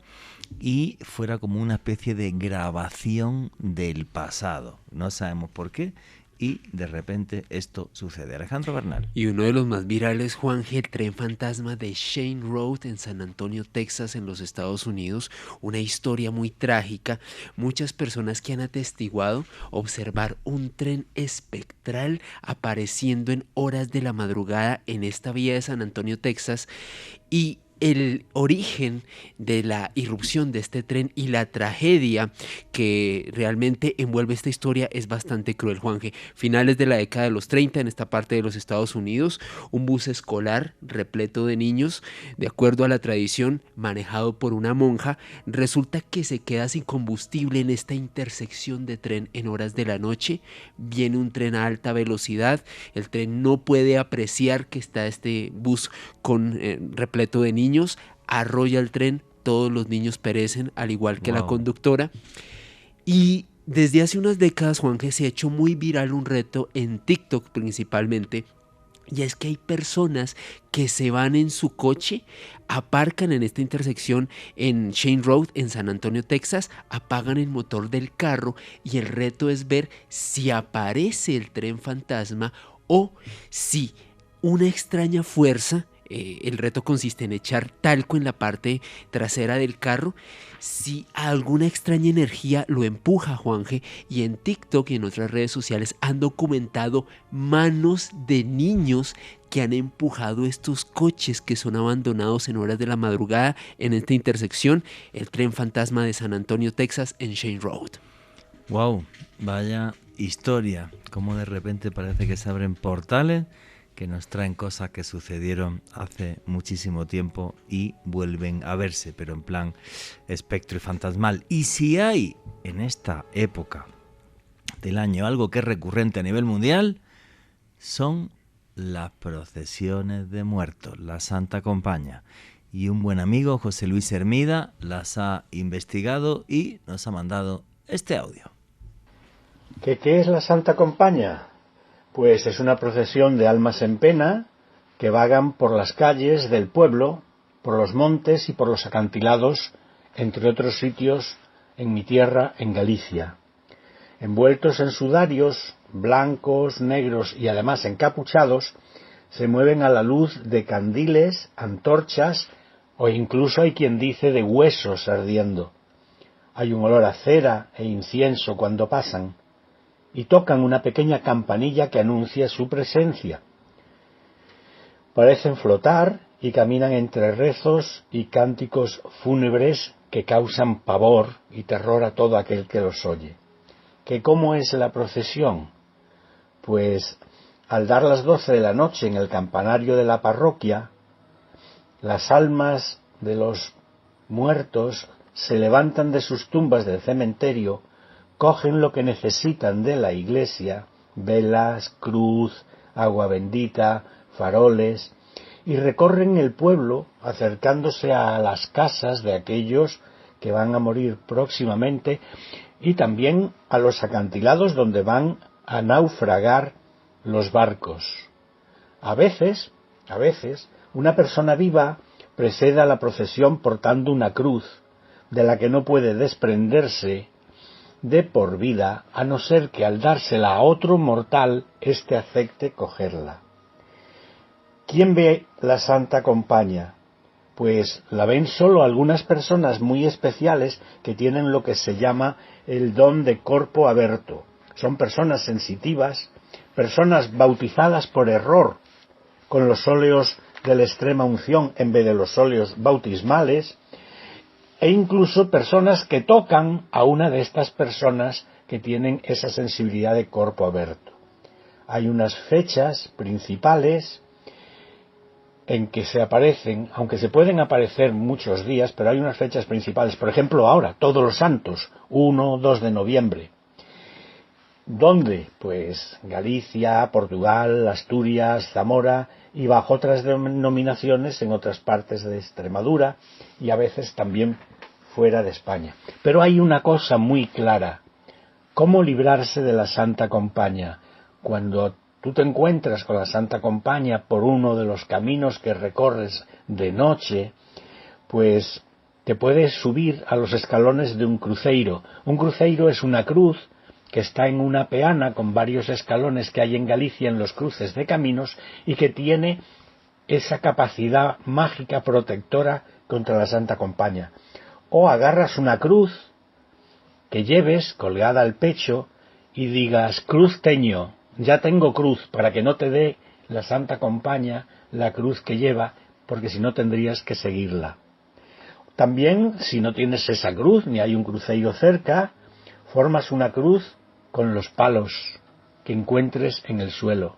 y fuera como una especie de grabación del pasado. No sabemos por qué. Y de repente esto sucede. Alejandro Bernal. Y uno de los más virales, Juanje, el tren fantasma de Shane Road en San Antonio, Texas, en los Estados Unidos. Una historia muy trágica. Muchas personas que han atestiguado observar un tren espectral apareciendo en horas de la madrugada en esta vía de San Antonio, Texas. Y el origen de la irrupción de este tren y la tragedia que realmente envuelve esta historia es bastante cruel, Juanje. Finales de la década de los 30 en esta parte de los Estados Unidos, un bus escolar repleto de niños, de acuerdo a la tradición, manejado por una monja, resulta que se queda sin combustible en esta intersección de tren en horas de la noche. Viene un tren a alta velocidad, el tren no puede apreciar que está este bus repleto de niños, arrolla el tren, todos los niños perecen, al igual que la conductora. Y Desde hace unas décadas, Juanje, se ha hecho muy viral un reto en TikTok principalmente, y es que hay personas que se van en su coche, aparcan en esta intersección en Shane Road, en San Antonio, Texas, apagan el motor del carro y el reto es ver si aparece el tren fantasma o si una extraña fuerza, el reto consiste en echar talco en la parte trasera del carro, si alguna extraña energía lo empuja, Juanje, y en TikTok y en otras redes sociales han documentado manos de niños que han empujado estos coches que son abandonados en horas de la madrugada en esta intersección, el tren fantasma de San Antonio, Texas, en Shane Road. Wow, vaya historia, como de repente parece que se abren portales que nos traen cosas que sucedieron hace muchísimo tiempo y vuelven a verse, pero en plan espectro y fantasmal. Y si hay en esta época del año algo que es recurrente a nivel mundial, son las procesiones de muertos, la Santa Compaña. Y un buen amigo, José Luis Hermida, las ha investigado y nos ha mandado este audio. ¿Qué es la Santa Compaña? Pues es una procesión de almas en pena que vagan por las calles del pueblo, por los montes y por los acantilados, entre otros sitios en mi tierra, en Galicia. Envueltos en sudarios, blancos, negros y además encapuchados, se mueven a la luz de candiles, antorchas o incluso hay quien dice de huesos ardiendo. Hay un olor a cera e incienso cuando pasan y tocan una pequeña campanilla que anuncia su presencia. Parecen flotar y caminan entre rezos y cánticos fúnebres que causan pavor y terror a todo aquel que los oye. ¿Que cómo es la procesión? Pues al dar las 12 de la noche en el campanario de la parroquia, las almas de los muertos se levantan de sus tumbas del cementerio, cogen lo que necesitan de la iglesia, velas, cruz, agua bendita, faroles, y recorren el pueblo acercándose a las casas de aquellos que van a morir próximamente y también a los acantilados donde van a naufragar los barcos. A veces, una persona viva precede a la procesión portando una cruz, de la que no puede desprenderse de por vida, a no ser que al dársela a otro mortal, éste acepte cogerla. ¿Quién ve la Santa Compaña? Pues la ven solo algunas personas muy especiales que tienen lo que se llama el don de corpo aberto. Son personas sensitivas, personas bautizadas por error con los óleos de la extrema unción en vez de los óleos bautismales, e incluso personas que tocan a una de estas personas que tienen esa sensibilidad de corpo aberto. Hay unas fechas principales en que se aparecen, aunque se pueden aparecer muchos días, pero hay unas fechas principales, por ejemplo ahora, Todos los Santos, 1, 2 de noviembre. ¿Dónde? Pues Galicia, Portugal, Asturias, Zamora y bajo otras denominaciones en otras partes de Extremadura y a veces también fuera de España. Pero hay una cosa muy clara: ¿cómo librarse de la Santa Compaña? Cuando tú te encuentras con la Santa Compaña por uno de los caminos que recorres de noche, pues te puedes subir a los escalones de un cruceiro. Un cruceiro es una cruz que está en una peana con varios escalones que hay en Galicia en los cruces de caminos y que tiene esa capacidad mágica protectora contra la Santa Compaña. O agarras una cruz que lleves colgada al pecho y digas: cruz teño, ya tengo cruz, para que no te dé la Santa Compaña la cruz que lleva, porque si no tendrías que seguirla. También, si no tienes esa cruz, ni hay un cruceiro cerca, formas una cruz con los palos que encuentres en el suelo.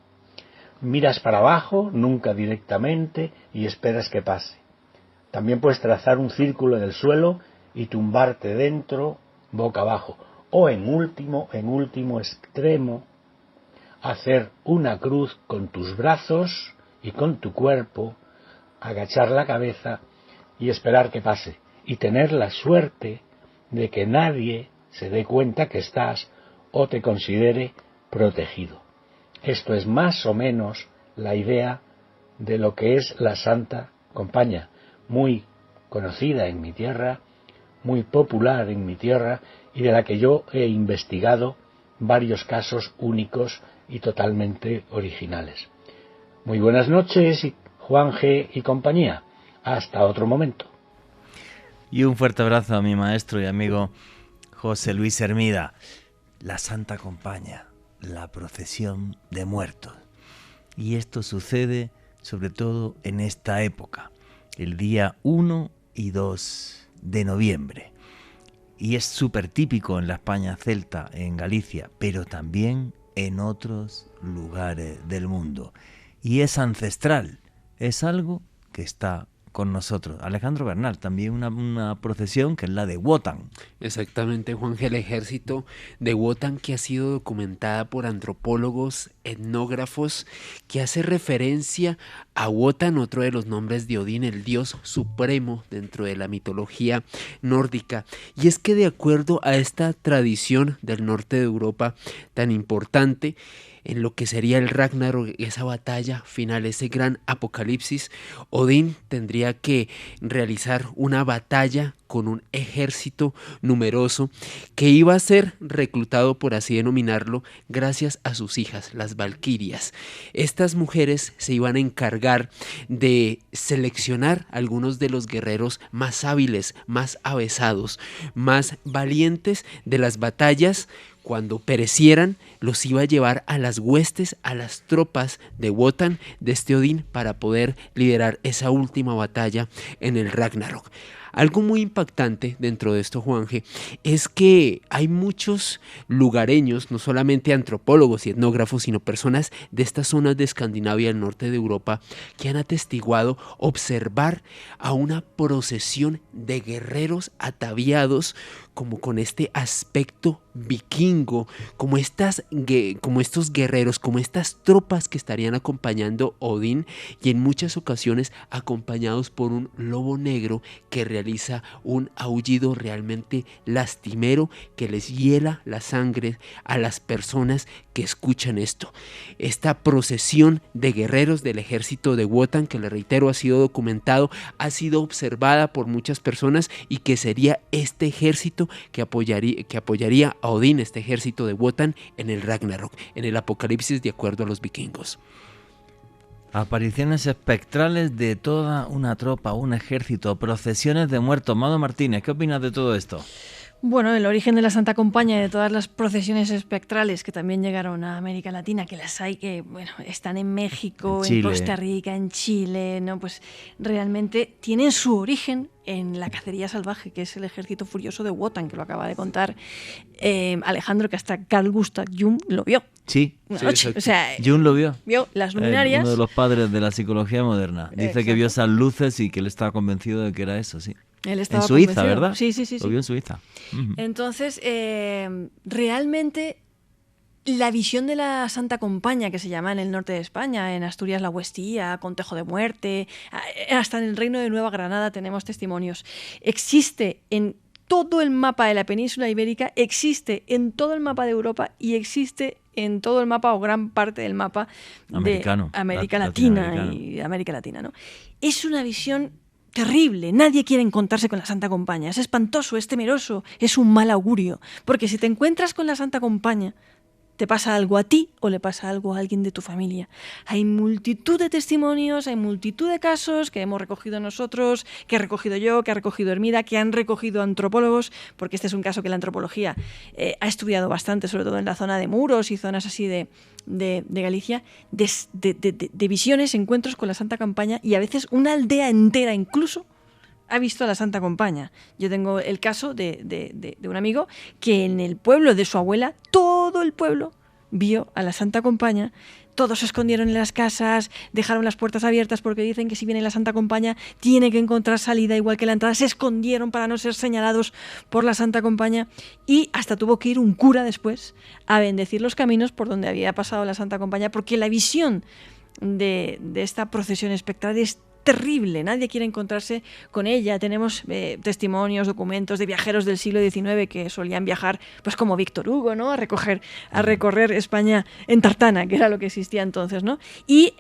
Miras para abajo, nunca directamente, y esperas que pase. También puedes trazar un círculo en el suelo y tumbarte dentro, boca abajo. O en último extremo, hacer una cruz con tus brazos y con tu cuerpo, agachar la cabeza y esperar que pase. Y tener la suerte de que nadie se dé cuenta que estás o te considere protegido. Esto es más o menos la idea de lo que es la Santa Compañía, muy conocida en mi tierra, muy popular en mi tierra y de la que yo he investigado varios casos únicos y totalmente originales. Muy buenas noches, Juan G. y compañía. Hasta otro momento. Y un fuerte abrazo a mi maestro y amigo José Luis Hermida. La Santa Compañía, la procesión de muertos. Y esto sucede sobre todo en esta época, el día 1 y 2 de noviembre. Y es súper típico en la España celta, en Galicia, pero también en otros lugares del mundo. Y es ancestral, es algo que está con nosotros. Alejandro Bernal, también una procesión que es la de Wotan. Exactamente, Juanje, el ejército de Wotan, que ha sido documentada por antropólogos, etnógrafos, que hace referencia a Wotan, otro de los nombres de Odín, el dios supremo dentro de la mitología nórdica. Y es que de acuerdo a esta tradición del norte de Europa tan importante, en lo que sería el Ragnarok, esa batalla final, ese gran apocalipsis, Odín tendría que realizar una batalla con un ejército numeroso que iba a ser reclutado, por así denominarlo, gracias a sus hijas, las valquirias. Estas mujeres se iban a encargar de seleccionar algunos de los guerreros más hábiles, más avesados, más valientes de las batallas. Cuando perecieran, los iba a llevar a las huestes, a las tropas de Wotan, de este Odín, para poder liderar esa última batalla en el Ragnarok. Algo muy impactante dentro de esto, Juanje, es que hay muchos lugareños, no solamente antropólogos y etnógrafos, sino personas de estas zonas de Escandinavia, del norte de Europa, que han atestiguado observar a una procesión de guerreros ataviados como con este aspecto vikingo, como estos guerreros, como estas tropas que estarían acompañando a Odín, y en muchas ocasiones acompañados por un lobo negro que realiza un aullido realmente lastimero que les hiela la sangre a las personas que escuchan esto. Esta procesión de guerreros del ejército de Wotan, que le reitero ha sido documentado, ha sido observada por muchas personas, y que sería este ejército que apoyaría a Odín, este ejército de Wotan, en el Ragnarok, en el apocalipsis, de acuerdo a los vikingos. Apariciones espectrales de toda una tropa, un ejército, procesiones de muertos. Mado Martínez, ¿qué opinas de todo esto? Bueno, el origen de la Santa Compañía y de todas las procesiones espectrales que también llegaron a América Latina, que las hay, que bueno, están en México, en Costa Rica, en Chile, ¿no? Pues realmente tienen su origen en la cacería salvaje, que es el ejército furioso de Wotan, que lo acaba de contar Alejandro, que hasta Carl Gustav Jung lo vio. Sí, una noche. O sea, Jung lo vio. Vio las luminarias. Uno de los padres de la psicología moderna. Dice Exacto. que vio esas luces y que él estaba convencido de que era eso, sí. Él estaba en Suiza, convencido. ¿verdad? Sí. Lo vio en Suiza. Entonces, realmente la visión de la Santa Compañía, que se llama en el norte de España, en Asturias la Huestía, Contejo de Muerte, hasta en el Reino de Nueva Granada tenemos testimonios. Existe en todo el mapa de la península ibérica, existe en todo el mapa de Europa y existe en todo el mapa o gran parte del mapa americano, de América Latina y América Latina, ¿no? Es una visión terrible. Nadie quiere encontrarse con la Santa Compañía. Es espantoso, es temeroso, es un mal augurio. Porque si te encuentras con la Santa Compañía, te pasa algo a ti o le pasa algo a alguien de tu familia. Hay multitud de testimonios, hay multitud de casos que hemos recogido nosotros, que he recogido yo, que ha recogido Hermida, que han recogido antropólogos, porque este es un caso que la antropología ha estudiado bastante, sobre todo en la zona de Muros y zonas así de Galicia, de visiones, encuentros con la Santa Compañía, y a veces una aldea entera incluso ha visto a la Santa Compañía. Yo tengo el caso de un amigo que en el pueblo de su abuela, todo el pueblo vio a la Santa Compañía. Todos se escondieron en las casas, dejaron las puertas abiertas porque dicen que si viene la Santa Compañía tiene que encontrar salida igual que la entrada. Se escondieron para no ser señalados por la Santa Compañía, y hasta tuvo que ir un cura después a bendecir los caminos por donde había pasado la Santa Compañía, porque la visión de esta procesión espectral es terrible, nadie quiere encontrarse con ella. Tenemos testimonios, documentos de viajeros del siglo XIX que solían viajar, pues como Víctor Hugo, ¿no? A recorrer España en tartana, que era lo que existía entonces, ¿no? Y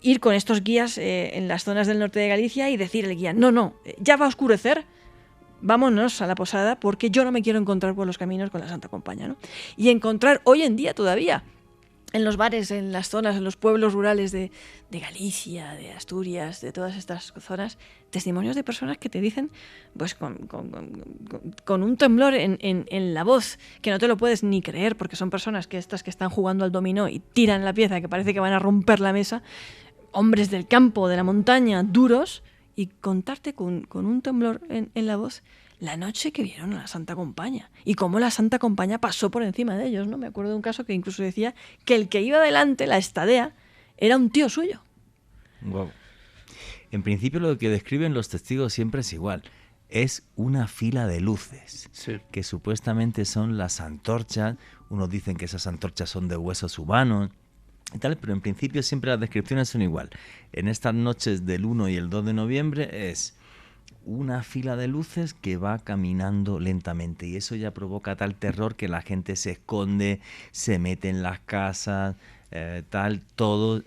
ir con estos guías en las zonas del norte de Galicia y decir al guía, no, ya va a oscurecer, vámonos a la posada porque yo no me quiero encontrar por los caminos con la Santa Compaña, ¿no? Y encontrar hoy en día todavía en los bares, en las zonas, en los pueblos rurales de Galicia, de Asturias, de todas estas zonas, testimonios de personas que te dicen, pues con un temblor en la voz, que no te lo puedes ni creer, porque son personas que están jugando al dominó y tiran la pieza, que parece que van a romper la mesa, hombres del campo, de la montaña, duros, y contarte con un temblor en la voz la noche que vieron a la Santa Compaña y cómo la Santa Compaña pasó por encima de ellos, ¿no? Me acuerdo de un caso que incluso decía que el que iba delante, la estadea, era un tío suyo. Wow. En principio lo que describen los testigos siempre es igual. Es una fila de luces, Sí. que supuestamente son las antorchas. Unos dicen que esas antorchas son de huesos humanos y tal, pero en principio siempre las descripciones son igual. En estas noches del 1 y el 2 de noviembre es una fila de luces que va caminando lentamente, y eso ya provoca tal terror que la gente se esconde, se mete en las casas, todos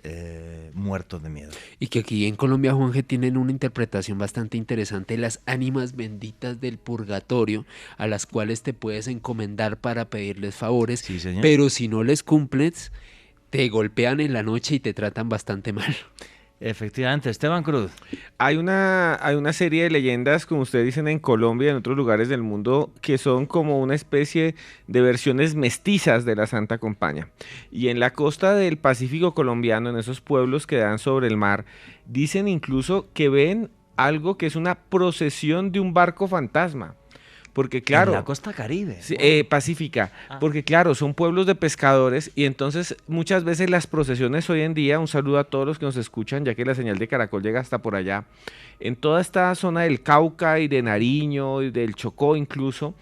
muertos de miedo. Y que aquí en Colombia, Juanje, tienen una interpretación bastante interesante, las ánimas benditas del purgatorio, a las cuales te puedes encomendar para pedirles favores, Sí, señor. pero si no les cumples, te golpean en la noche y te tratan bastante mal. Efectivamente, Esteban Cruz. Hay una serie de leyendas, como ustedes dicen, en Colombia y en otros lugares del mundo, que son como una especie de versiones mestizas de la Santa Compaña. Y en la costa del Pacífico colombiano, en esos pueblos que dan sobre el mar, dicen incluso que ven algo que es una procesión de un barco fantasma. Porque claro, En la costa Caribe. sí, Wow. Pacífica, porque claro, son pueblos de pescadores y entonces muchas veces las procesiones hoy en día, un saludo a todos los que nos escuchan, ya que la señal de Caracol llega hasta por allá, en toda esta zona del Cauca y de Nariño y del Chocó incluso,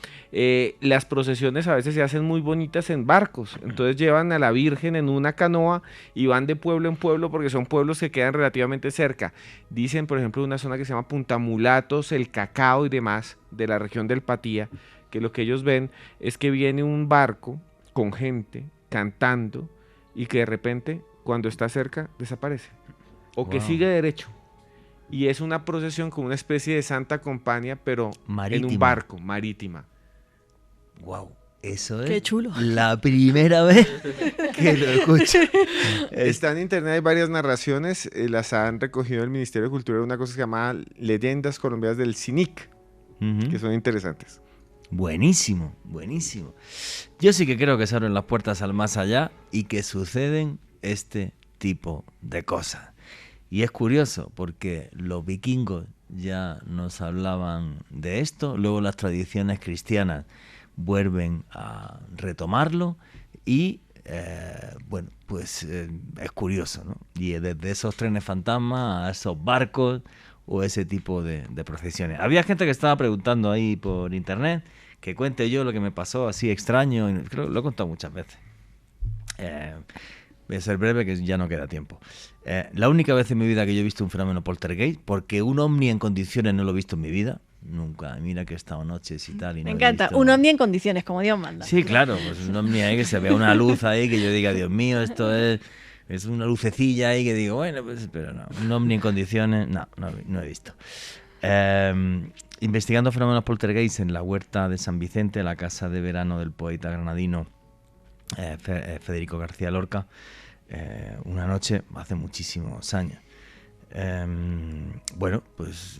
las procesiones a veces se hacen muy bonitas en barcos, entonces llevan a la Virgen en una canoa y van de pueblo en pueblo porque son pueblos que quedan relativamente cerca. Dicen, por ejemplo, una zona que se llama Punta Mulatos, El Cacao y demás, de la región del Patía, que lo que ellos ven es que viene un barco con gente cantando y que de repente cuando está cerca desaparece o que Wow. sigue derecho, y es una procesión con una especie de Santa Compañía pero en Marítima. un barco, marítima. Wow, eso es Qué chulo. la primera vez que lo escucho. Está en internet, hay varias narraciones, las han recogido el Ministerio de Cultura, una cosa que se llama Leyendas Colombianas del CINIC, Ujú. que son interesantes. Buenísimo, buenísimo. Yo sí que creo que se abren las puertas al más allá y que suceden este tipo de cosas. Y es curioso porque los vikingos ya nos hablaban de esto, luego las tradiciones cristianas vuelven a retomarlo y bueno, pues es curioso, ¿no? Y desde esos trenes fantasmas a esos barcos o ese tipo de procesiones. Había gente que estaba preguntando ahí por internet que cuente yo lo que me pasó así extraño, y creo que lo he contado muchas veces. Voy a ser breve que ya no queda tiempo. La única vez en mi vida que yo he visto un fenómeno poltergeist, porque un ovni en condiciones no lo he visto en mi vida, nunca. Mira que he estado noches y tal. Y Me no he encanta, visto- un ovni en condiciones, como Dios manda. Sí, claro, pues un ovni ahí que se vea una luz ahí que yo diga, Dios mío, esto es una lucecilla ahí que digo, bueno, pues, pero no, un ovni en condiciones, no he visto. Investigando fenómenos poltergeist en la huerta de San Vicente, la casa de verano del poeta granadino Federico García Lorca, una noche hace muchísimos años. Bueno, pues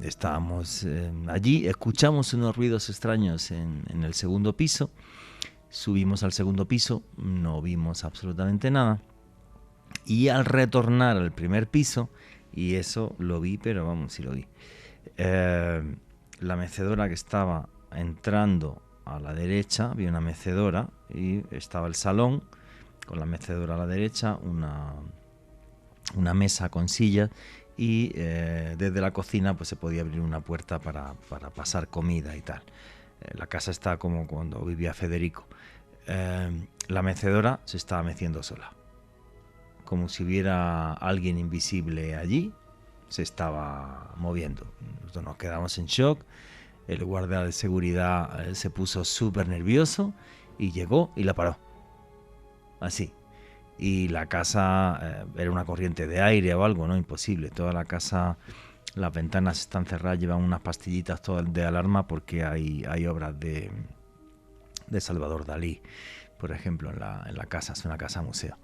estábamos allí, escuchamos unos ruidos extraños en el segundo piso, subimos al segundo piso, no vimos absolutamente nada, y al retornar al primer piso, y eso lo vi, pero vamos, sí lo vi, la mecedora que estaba entrando a la derecha, había una mecedora y estaba el salón con la mecedora a la derecha, una mesa con sillas y desde la cocina pues se podía abrir una puerta para pasar comida y tal. La casa está como cuando vivía Federico. La mecedora se estaba meciendo sola, como si hubiera alguien invisible allí, se estaba moviendo. Nosotros nos quedamos en shock, el guardia de seguridad se puso súper nervioso y llegó y la paró. Así. Y la casa era una corriente de aire o algo, ¿no? Imposible. Toda la casa, las ventanas están cerradas, llevan unas pastillitas todas de alarma porque hay obras de Salvador Dalí, por ejemplo, en la casa. Es una casa museo.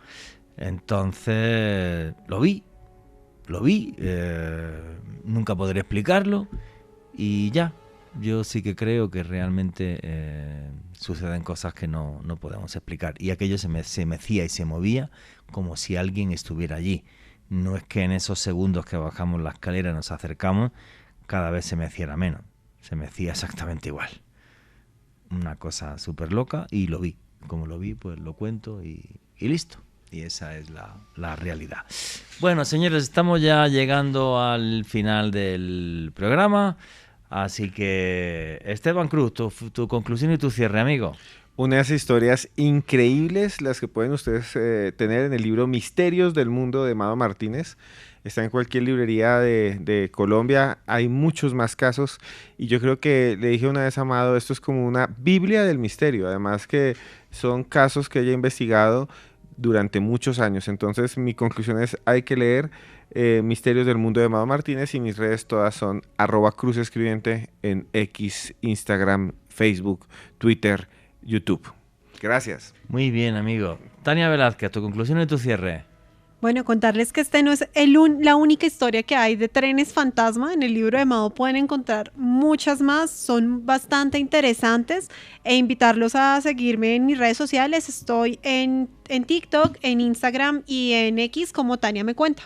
Entonces lo vi, nunca podré explicarlo y ya. Yo sí que creo que realmente suceden cosas que no podemos explicar. Y aquello se mecía y se movía como si alguien estuviera allí. No es que en esos segundos que bajamos la escalera y nos acercamos, cada vez se meciera menos. Se mecía exactamente igual. Una cosa súper loca y lo vi. Como lo vi, pues lo cuento y listo. Y esa es la realidad. Bueno, señores, estamos ya llegando al final del programa. Así que, Esteban Cruz, tu conclusión y tu cierre, amigo. Unas historias increíbles las que pueden ustedes tener en el libro Misterios del Mundo de Amado Martínez. Está en cualquier librería de Colombia. Hay muchos más casos y yo creo que le dije una vez a Amado, esto es como una Biblia del misterio. Además que son casos que ella ha investigado durante muchos años. Entonces mi conclusión es, hay que leer Misterios del Mundo de Amado Martínez y mis redes todas son @cruzescribiente en X, Instagram, Facebook, Twitter, YouTube. Gracias. Muy bien, amigo. Tania Velázquez, tu conclusión y tu cierre. Bueno, contarles que este no es la única historia que hay de trenes fantasma. En el libro de Amado pueden encontrar muchas más, son bastante interesantes e invitarlos a seguirme en mis redes sociales. Estoy en TikTok, en Instagram y en X como Tania Me Cuenta.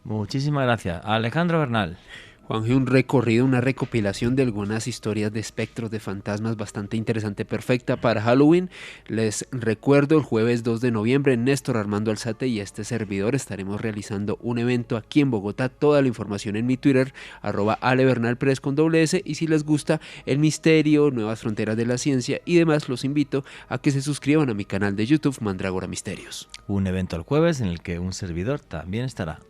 Muchísimas gracias. Alejandro Bernal. Juanje, un recorrido, una recopilación de algunas historias de espectros, de fantasmas bastante interesante, perfecta para Halloween. Les recuerdo, el jueves 2 de noviembre, Néstor Armando Alzate y este servidor estaremos realizando un evento aquí en Bogotá. Toda la información en mi Twitter, @alebernalpress con @S. Y si les gusta el misterio, nuevas fronteras de la ciencia y demás, los invito a que se suscriban a mi canal de YouTube, Mandrágora Misterios. Un evento el jueves en el que un servidor también estará.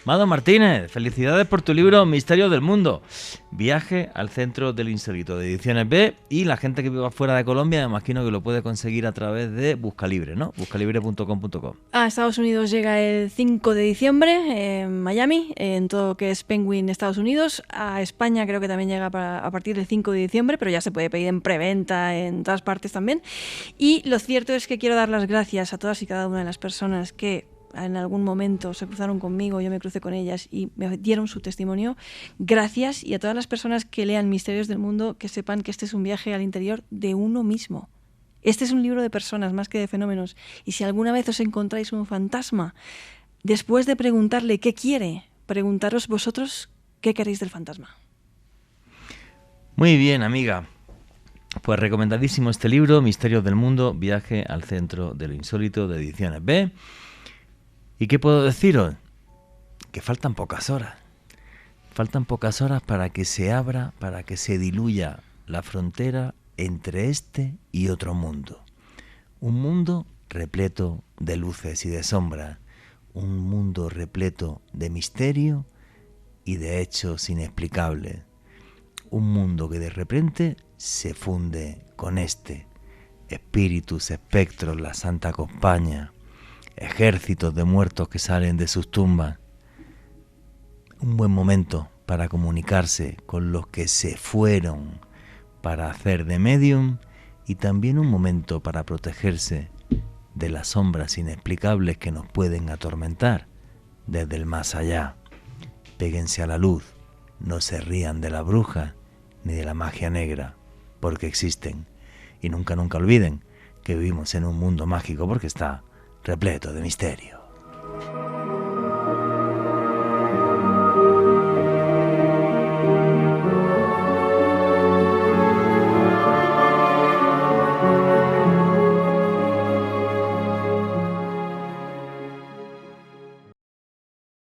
Amado Martínez, felicidades por tu libro Misterios del Mundo, viaje al centro del insólito, de Ediciones B, y la gente que viva fuera de Colombia me imagino que lo puede conseguir a través de Buscalibre, ¿no? Buscalibre.com.co. A Estados Unidos llega el 5 de diciembre en Miami, en todo lo que es Penguin, Estados Unidos. A España creo que también llega a partir del 5 de diciembre, pero ya se puede pedir en preventa en todas partes también. Y lo cierto es que quiero dar las gracias a todas y cada una de las personas que en algún momento se cruzaron conmigo, yo me crucé con ellas y me dieron su testimonio. Gracias, y a todas las personas que lean Misterios del Mundo, que sepan que este es un viaje al interior de uno mismo. Este es un libro de personas más que de fenómenos. Y si alguna vez os encontráis un fantasma, después de preguntarle qué quiere, preguntaros vosotros qué queréis del fantasma. Muy bien, amiga. Pues recomendadísimo este libro, Misterios del Mundo, viaje al centro de lo insólito, de Ediciones B. ¿Y qué puedo deciros? Que faltan pocas horas. Faltan pocas horas para que se abra, para que se diluya la frontera entre este y otro mundo. Un mundo repleto de luces y de sombras. Un mundo repleto de misterio y de hechos inexplicables. Un mundo que de repente se funde con este. Espíritus, espectros, la Santa Compañía. Ejércitos de muertos que salen de sus tumbas. Un buen momento para comunicarse con los que se fueron para hacer de medium, y también un momento para protegerse de las sombras inexplicables que nos pueden atormentar desde el más allá. Péguense a la luz, no se rían de la bruja ni de la magia negra, porque existen. Y nunca olviden que vivimos en un mundo mágico porque está repleto de misterio.